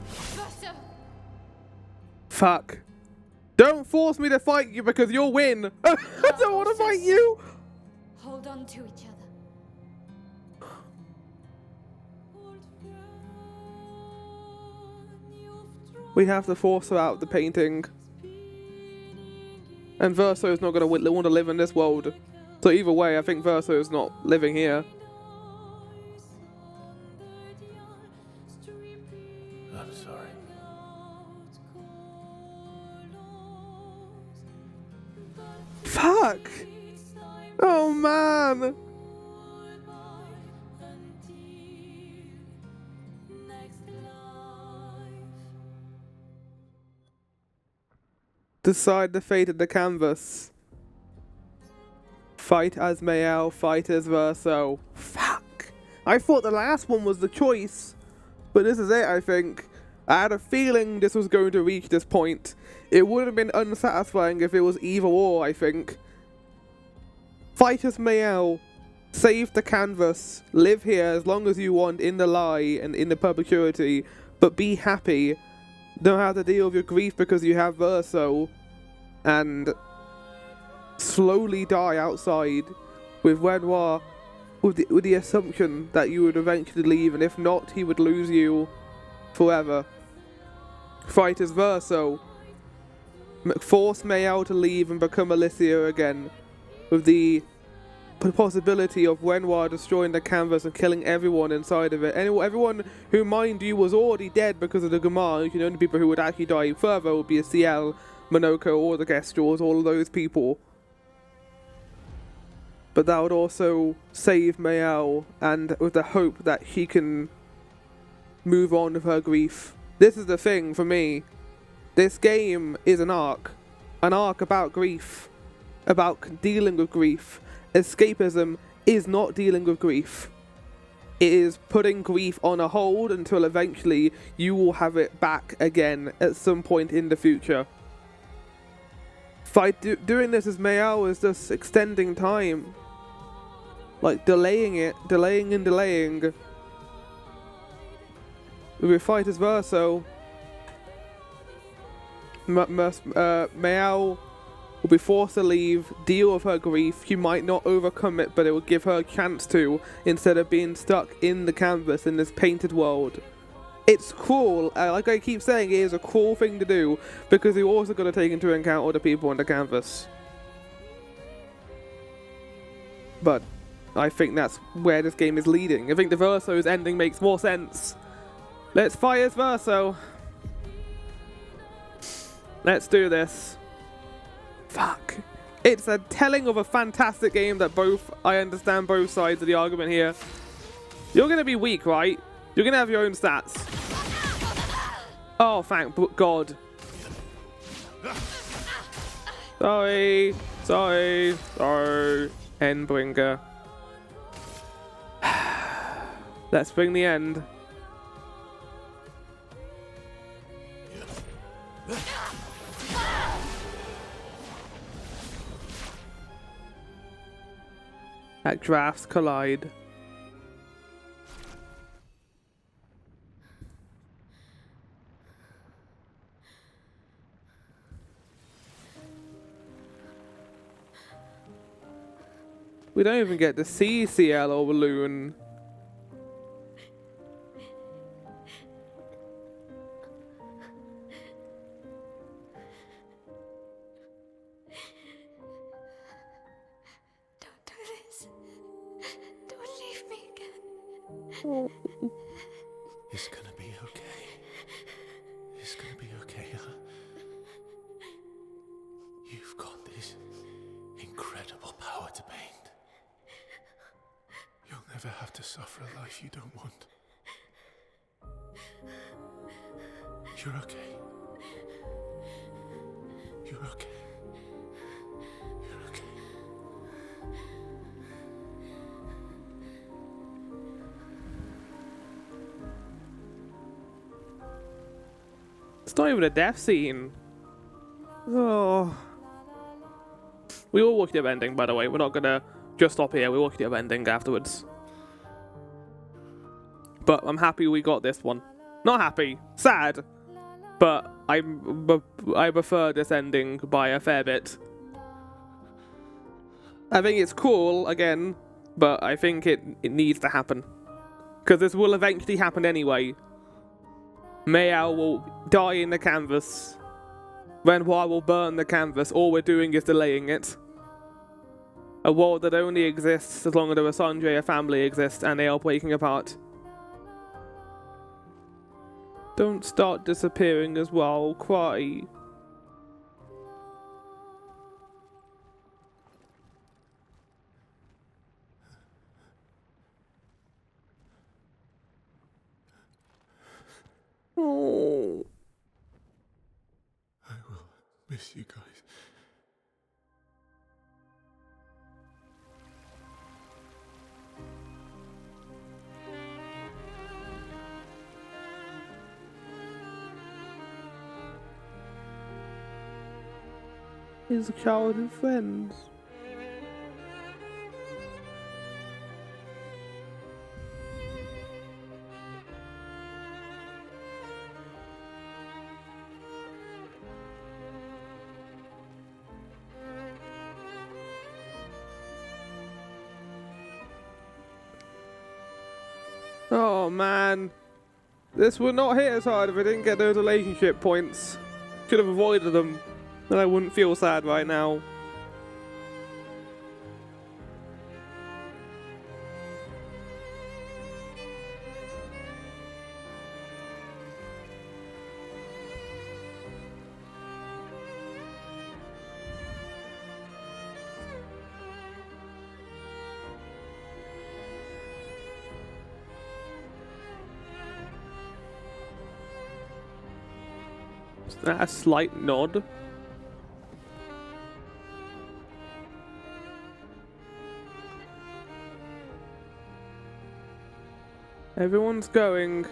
Speaker 2: Verso!
Speaker 1: Fuck. Don't force me to fight you because you'll win. I don't want to fight you.
Speaker 2: Hold on to each other.
Speaker 1: We have to force her out of the painting. And Verso is not going to want to live in this world. So either way, I think Verso is not living here.
Speaker 6: I'm sorry.
Speaker 1: Fuck! Oh man! Decide the fate of the canvas. Fight as Mayal, fight as Verso. Fuck! I thought the last one was the choice. But this is it, I think. I had a feeling this was going to reach this point. It would have been unsatisfying if it was either or, I think. Fight as Mayal. Save the canvas. Live here as long as you want in the lie and in the perpetuity. But be happy. Know how to deal with your grief because you have Verso. And slowly die outside with Renoir, with the assumption that you would eventually leave, and if not, he would lose you forever. Vice versa. Force Mayal to leave and become Alicia again, with the possibility of Renoir destroying the canvas and killing everyone inside of it. Everyone who, mind you, was already dead because of the Gamage, the only people who would actually die further would be a CL, Monoko, or the Gestrels, all of those people. But that would also save Mayal, and with the hope that she can move on with her grief. This is the thing for me. This game is an arc about grief, about dealing with grief. Escapism is not dealing with grief. It is putting grief on a hold until eventually you will have it back again at some point in the future. Doing this as Mayal is just extending time. Like delaying it, delaying and delaying. With Vice versa, Mayal will be forced to leave, deal with her grief. She might not overcome it, but it will give her a chance to, instead of being stuck in the canvas in this painted world. It's cruel, like I keep saying, it is a cruel thing to do, because you also got to take into account all the people on the canvas. But I think that's where this game is leading. I think the Verso's ending makes more sense. Let's fire Verso. Let's do this. Fuck. It's a telling of a fantastic game that I understand both sides of the argument here. You're going to be weak, right? You're going to have your own stats. Oh, thank God. Sorry. Endbringer. Let's bring the end. At drafts collide. We don't even get to see CL or Balloon.
Speaker 6: It's gonna be okay. It's gonna be okay, huh? You've got this incredible power to paint. You'll never have to suffer a life you don't want. You're okay. You're okay. You're okay.
Speaker 1: It's not even a death scene. Oh. We all walked up ending, by the way. We're not gonna just stop here. We walked up ending afterwards. But I'm happy we got this one. Not happy. Sad. But I prefer this ending by a fair bit. I think it's cool, again, but I think it needs to happen. Because this will eventually happen anyway. Mayal will die in the canvas. Renoir will burn the canvas. All we're doing is delaying it. A world that only exists as long as the Rosandria family exists and they are breaking apart. Don't start disappearing as well. Cry. Oh.
Speaker 6: I will miss you guys.
Speaker 1: His childhood friends. Oh man. This would not hit as hard if I didn't get those relationship points. Could have avoided them. Then I wouldn't feel sad right now. Is that a slight nod? Everyone's going.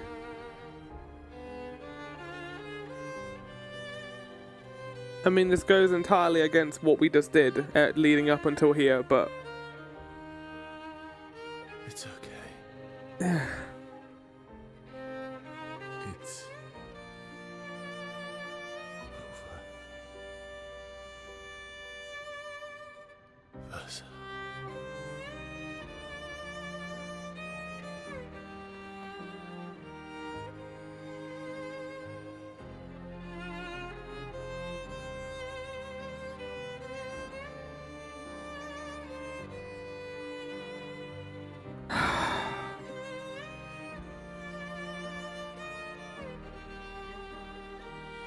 Speaker 1: I mean, this goes entirely against what we just did leading up until here, but
Speaker 6: It's okay. It's over. Versa.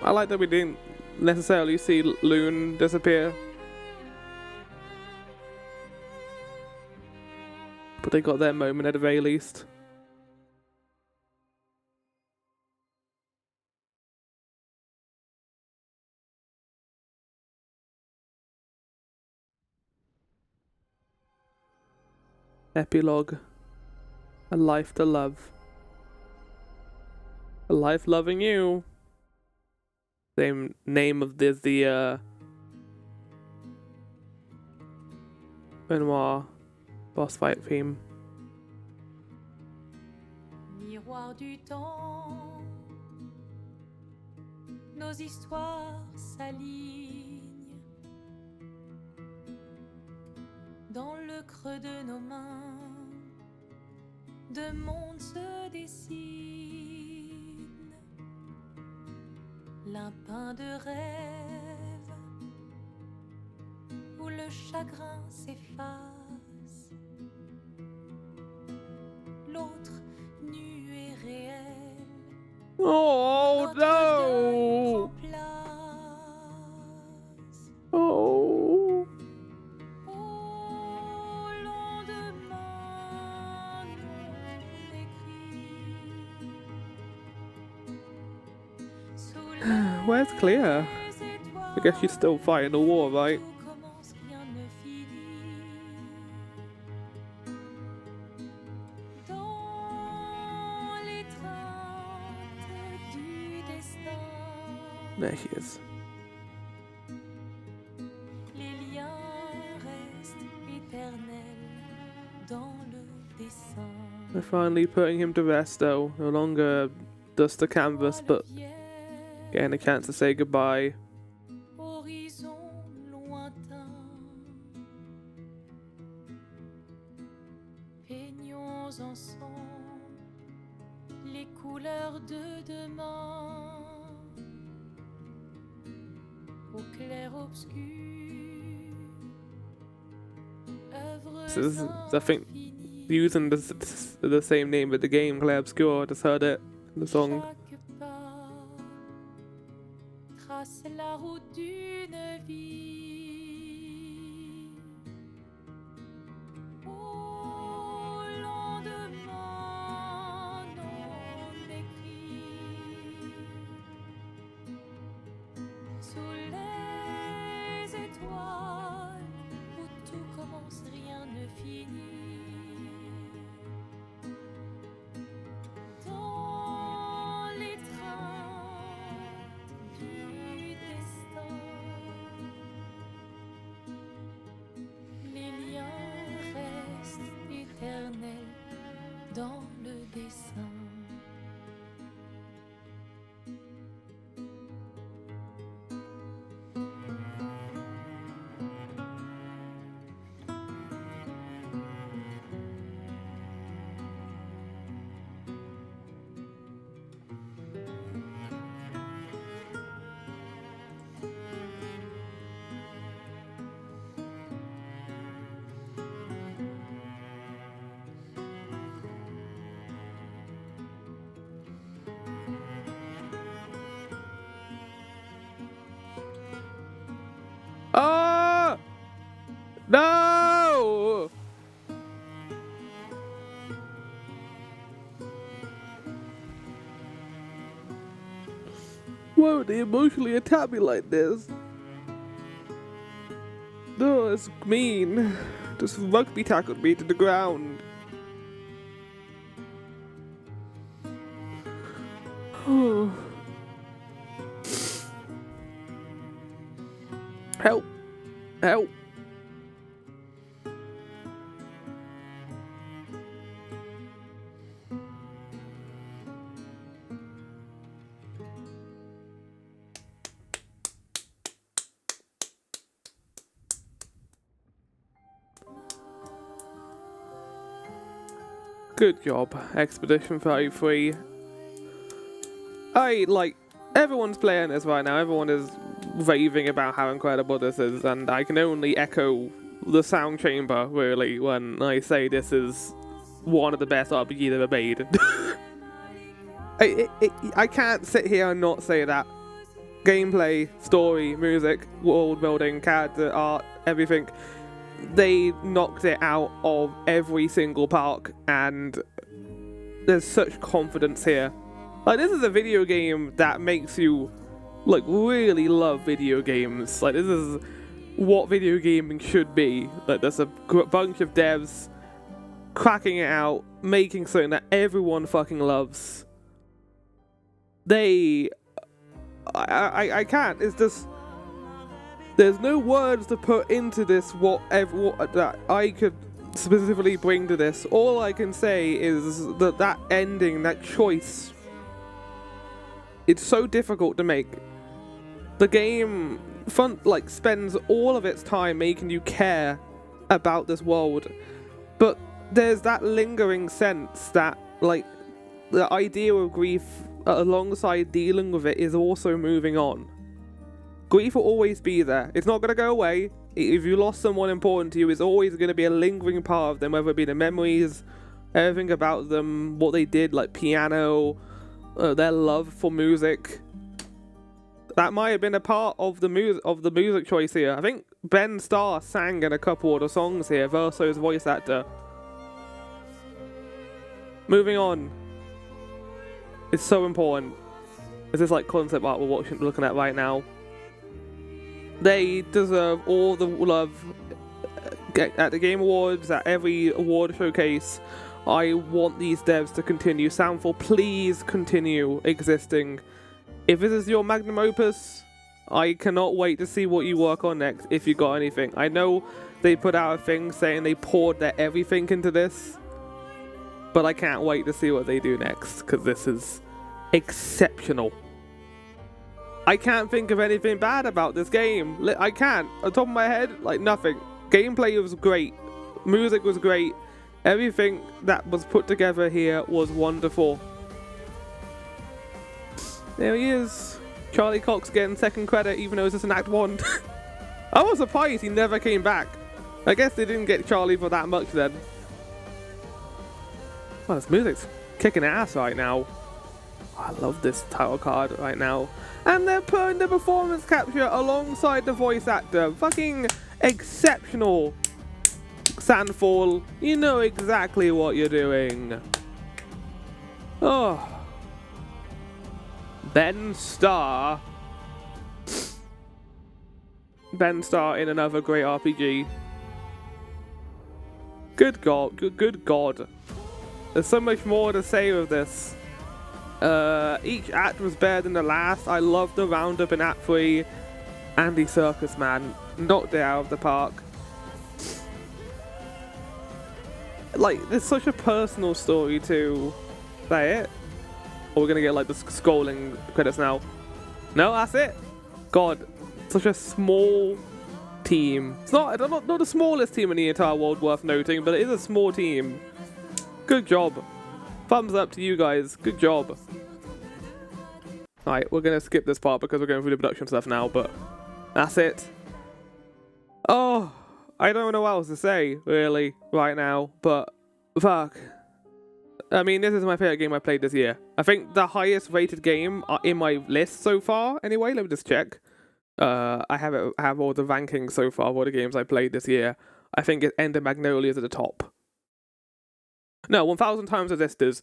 Speaker 1: I like that we didn't necessarily see Loon disappear. But they got their moment at the very least. Epilogue. A life to love. A life loving you. Same name of the Benoit boss fight theme.
Speaker 7: Miroir du temps, nos histoires s'alignent dans le creux de nos mains. Deux mondes se dessinent, l'un peint de rêve où le chagrin s'efface, l'autre nu et réel.
Speaker 1: Oh no! Oh.
Speaker 7: Au lendemain non écrit, sous
Speaker 1: Where's Clair?
Speaker 7: les étoiles,
Speaker 1: I guess she's still fighting the war, right?
Speaker 7: tout commence, rien ne finit. Dans l'étreinte du destin,
Speaker 1: There she is.
Speaker 7: les liens restent éternels dans le dessin.
Speaker 1: They're finally putting him to rest though. No longer dust the canvas, but getting a chance to say goodbye.
Speaker 7: Horizon lointain, peignons ensemble les couleurs de demain, au clair obscur, œuvres
Speaker 1: This is, I think, using the same name of the game, Clair Obscur. I just heard it in the song.
Speaker 7: Chaque pas trace la route d'une vie. Au lendemain non écrit, sous les étoiles où tout commence, rien ne finit. Dans l'étreinte du destin, les liens restent éternels dans le dessin.
Speaker 1: No! Why would they emotionally attack me like this? No, it's mean. Just rugby tackled me to the ground. Help! Help! Good job, Expedition 33. Everyone's playing this right now, everyone is raving about how incredible this is, and I can only echo the sound chamber, really, when I say this is one of the best RPGs ever made. I can't sit here and not say that. Gameplay, story, music, world building, character, art, everything. They knocked it out of every single park, and there's such confidence here. Like, this is a video game that makes you, like, really love video games. Like, this is what video gaming should be. Like, there's a bunch of devs cracking it out, making something that everyone fucking loves. I can't. It's just, there's no words to put into this what that I could specifically bring to this. All I can say is that ending, that choice, it's so difficult to make. The game spends all of its time making you care about this world, but there's that lingering sense that, like, the idea of grief alongside dealing with it is also moving on. Grief will always be there. It's not going to go away. If you lost someone important to you, it's always going to be a lingering part of them, whether it be the memories, everything about them, what they did, like piano, their love for music. That might have been a part of the music choice here. I think Ben Starr sang in a couple of the songs here, Verso's voice actor. Moving on. It's so important. This is like concept art we're looking at right now. They deserve all the love at the Game Awards, at every award showcase. I want these devs to continue. Soundful, please continue existing. If this is your magnum opus, I cannot wait to see what you work on next, if you got anything. I know they put out a thing saying they poured their everything into this, but I can't wait to see what they do next, because this is exceptional. I can't think of anything bad about this game. I can't. On top of my head, like, nothing. Gameplay was great. Music was great. Everything that was put together here was wonderful. There he is. Charlie Cox getting second credit, even though it's just an Act 1. I was surprised he never came back. I guess they didn't get Charlie for that much then. Well, this music's kicking ass right now. I love this title card right now. And they're putting the performance capture alongside the voice actor. Fucking exceptional. Sandfall, you know exactly what you're doing. Oh. Ben Starr. Ben Starr in another great RPG. Good God, good God. There's so much more to say with this. Each act was better than the last. I loved the roundup in Act 3. Andy Serkis, man, knocked it out of the park. Like, it's such a personal story too. Is that it? Or we're gonna get like the scrolling credits now? No, that's it. God, such a small team. It's not the smallest team in the entire world worth noting, but it is a small team. Good job. Thumbs up to you guys. Good job. Alright, we're gonna skip this part because we're going through the production stuff now, but that's it. Oh, I don't know what else to say, really, right now, but fuck. I mean, this is my favorite game I played this year. I think the highest rated game in my list so far, anyway, let me just check. I have all the rankings so far of all the games I played this year. I think it's End of Magnolia's at the top. No, 1000 Times Resistors.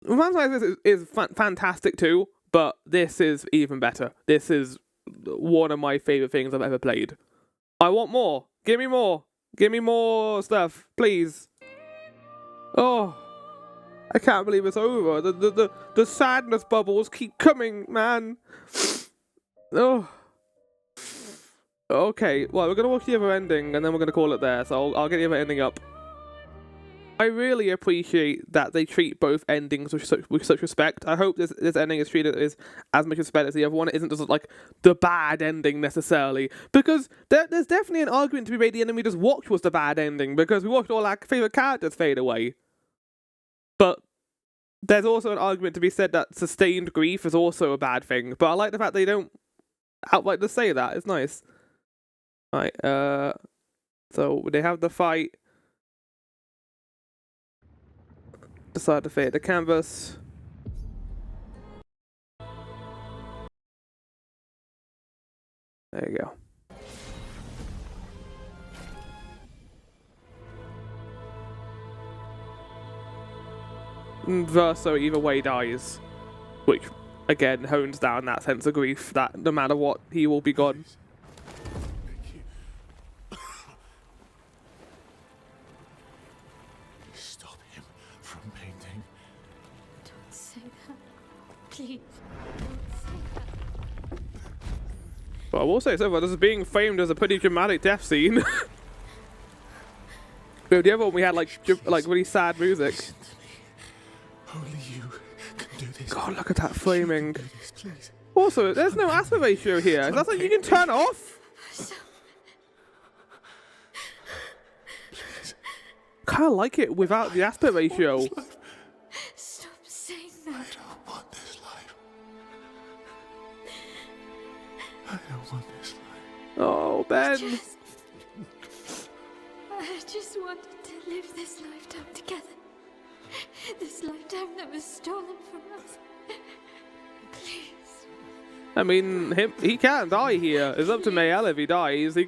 Speaker 1: 1000 Times Resistors is fantastic too, but this is even better. This is one of my favorite things I've ever played. I want more. Give me more. Give me more stuff, please. Oh, I can't believe it's over. The sadness bubbles keep coming, man. Oh. Okay, well, we're gonna watch the other ending, and then we're gonna call it there, so I'll get the other ending up. I really appreciate that they treat both endings with such respect. I hope this ending is treated as much respect as the other one. It isn't just like the bad ending necessarily, because there's definitely an argument to be made the ending we just watched was the bad ending, because we watched all our favourite characters fade away. But there's also an argument to be said that sustained grief is also a bad thing, but I like the fact they don't outright just say that. It's nice. Right, so they have the fight. Decide to fade the canvas. There you go. Verso either way dies, which again hones down that sense of grief that no matter what, he will be gone.
Speaker 6: Stop him from painting.
Speaker 2: Don't say that. Please. Don't say that.
Speaker 1: But I will say so far, this is being framed as a pretty dramatic death scene. But the other one we had like really sad music.
Speaker 6: Only you can do this.
Speaker 1: God, look at that framing.
Speaker 6: Please.
Speaker 1: Also, there's no aspect ratio here. Is that something you can turn off? Kind of like it without the aspect ratio.
Speaker 2: Stop saying that.
Speaker 6: I don't want this life. I don't want this life.
Speaker 1: Oh, Ben.
Speaker 2: I just wanted to live this lifetime together. This lifetime that was stolen from us. Please.
Speaker 1: I mean, he can't die here. It's up to Mayel if he dies. He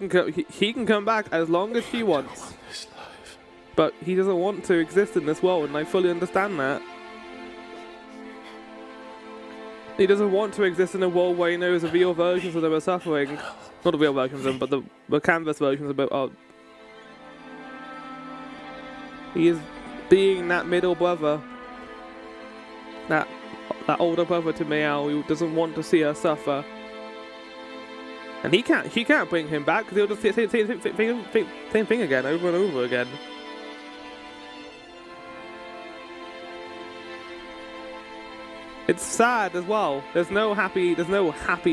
Speaker 1: can come back as long as she wants.
Speaker 6: This life.
Speaker 1: But he doesn't want to exist in this world, and I fully understand that. He doesn't want to exist in a world where he knows the real versions of them are suffering. Not the real versions of them, but the canvas versions of them are. He is being that middle brother. That older brother to Mayel who doesn't want to see her suffer. And she can't bring him back because he'll just say the same thing again, over and over again. It's sad as well. There's no happy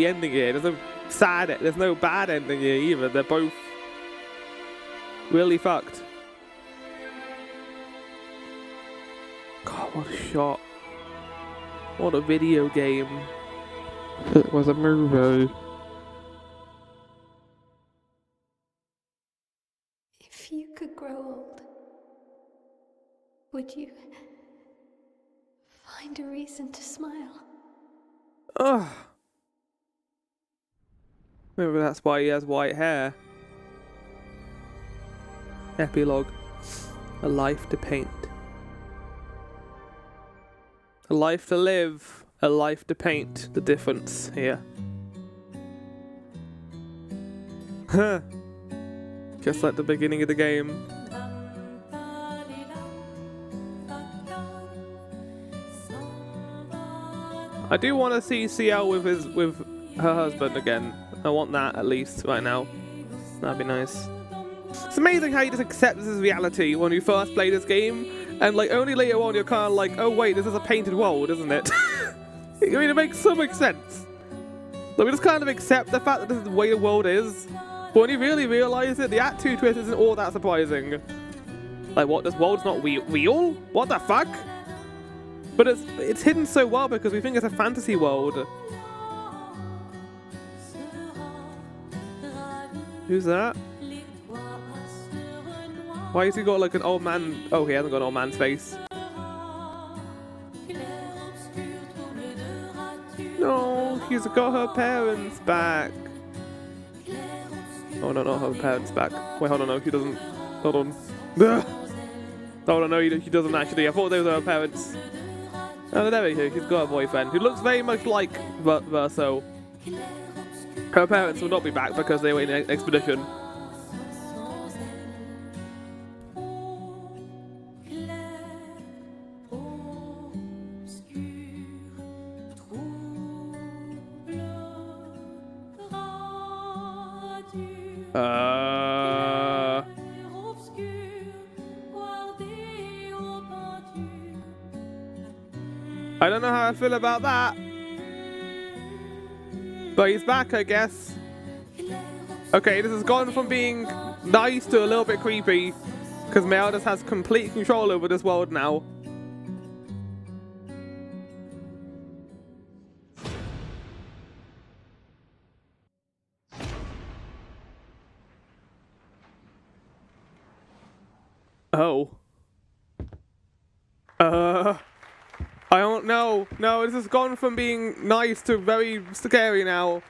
Speaker 1: ending here. There's no bad ending here either. They're both really fucked. God, what a shot. What a video game. It was a movie.
Speaker 2: If you could grow old, would you find a reason to smile?
Speaker 1: Ugh. Maybe that's why he has white hair. Epilogue. A life to paint. A life to live, a life to paint. The difference here. Huh. Just like the beginning of the game. I do want to see CL with her husband again. I want that at least right now. That'd be nice. It's amazing how you just accept this as reality when you first play this game. And like only later on you're kind of like, oh wait, this is a painted world, isn't it? I mean, it makes so much sense. Like we just kind of accept the fact that this is the way the world is. But when you really realise it, the Act 2 twist isn't all that surprising. Like what, this world's not real? What the fuck? But it's hidden so well because we think it's a fantasy world. Who's that? Why has he got like an old man? Oh, he hasn't got an old man's face. No, she's got her parents back. Oh no, not her parents back. Wait, hold on, no, he doesn't. Hold on. Ugh. Oh no, he doesn't actually. I thought they were her parents. Oh, there we go. She's got a boyfriend who looks very much like Verso. Her parents will not be back because they were in an expedition. I don't know how I feel about that. But he's back, I guess. Okay, this has gone from being nice to a little bit creepy. Because Mealdus has complete control over this world now. Oh. I don't know. No, this has gone from being nice to very scary now.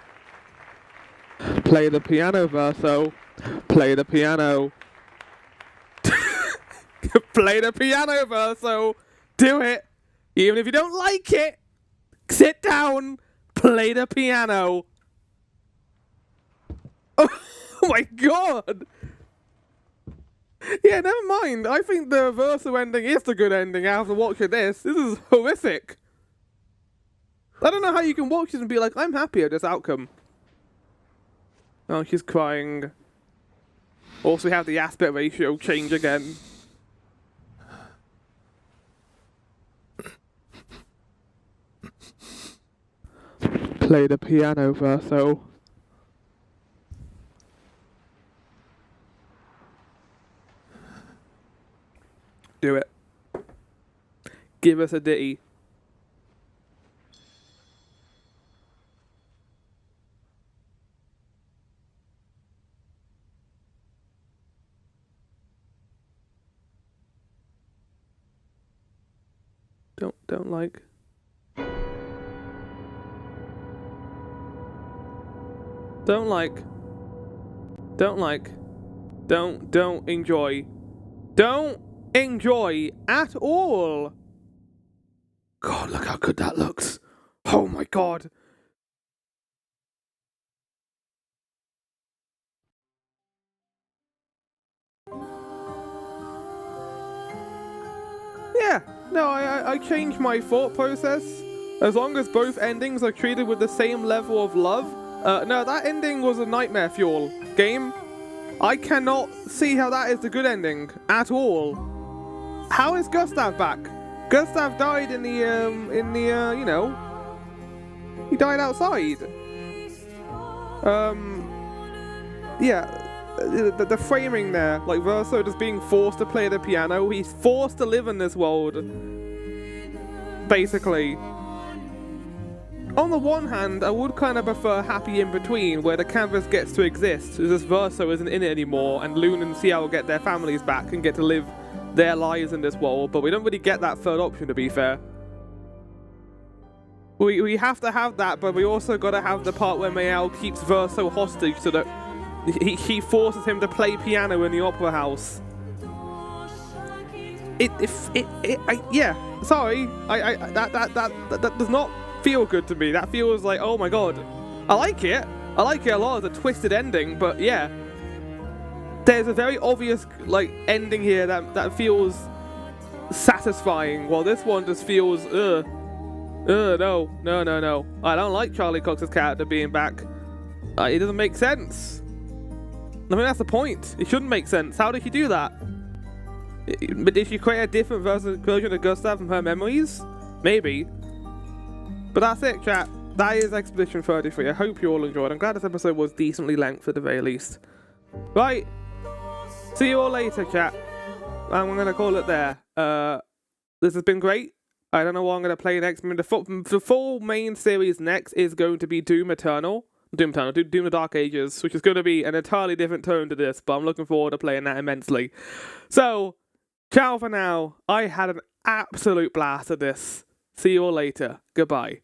Speaker 1: Play the piano, Verso. Play the piano. Play the piano, Verso. Do it. Even if you don't like it, sit down. Play the piano. Oh my god. Yeah, never mind. I think the Verso ending is the good ending after watching this. This is horrific. I don't know how you can watch this and be like, I'm happy at this outcome. Oh, she's crying. Also, we have the aspect ratio change again. Play the piano, Verso. Do it. Give us a ditty. Don't like. Don't like. Don't like. Don't enjoy. Don't enjoy at all. God, look how good that looks. Oh my god. Yeah, no, I changed my thought process. As long as both endings are treated with the same level of love. No, that ending was a nightmare fuel game. I cannot see how that is the good ending at all. How is Gustav back? Gustav died in the, you know, he died outside. Yeah. The framing there, like Verso just being forced to play the piano, he's forced to live in this world, basically. On the one hand, I would kind of prefer Happy in Between, where the canvas gets to exist, as this Verso isn't in it anymore, and Loon and Ciel get their families back and get to live their lives in this world, but we don't really get that third option, to be fair. We have to have that, but we also gotta have the part where Mael keeps Verso hostage so that he forces him to play piano in the opera house. Yeah, sorry, that does not feel good to me. That feels like, oh my god, I like it a lot as a twisted ending, but yeah, there's a very obvious like ending here that feels satisfying, while this one just feels no. I don't like Charlie Cox's character being back. It doesn't make sense. I mean, that's the point. It shouldn't make sense. How did she do that? But did she create a different version of Gustav from her memories? Maybe. But that's it, chat. That is Expedition 33. I hope you all enjoyed. I'm glad this episode was decently length at the very least. Right. See you all later, chat. I'm going to call it there. This has been great. I don't know what I'm going to play next. The full main series next is going to be Doom Eternal, Doom the Dark Ages, which is going to be an entirely different tone to this, but I'm looking forward to playing that immensely. So, ciao for now. I had an absolute blast at this. See you all later. Goodbye.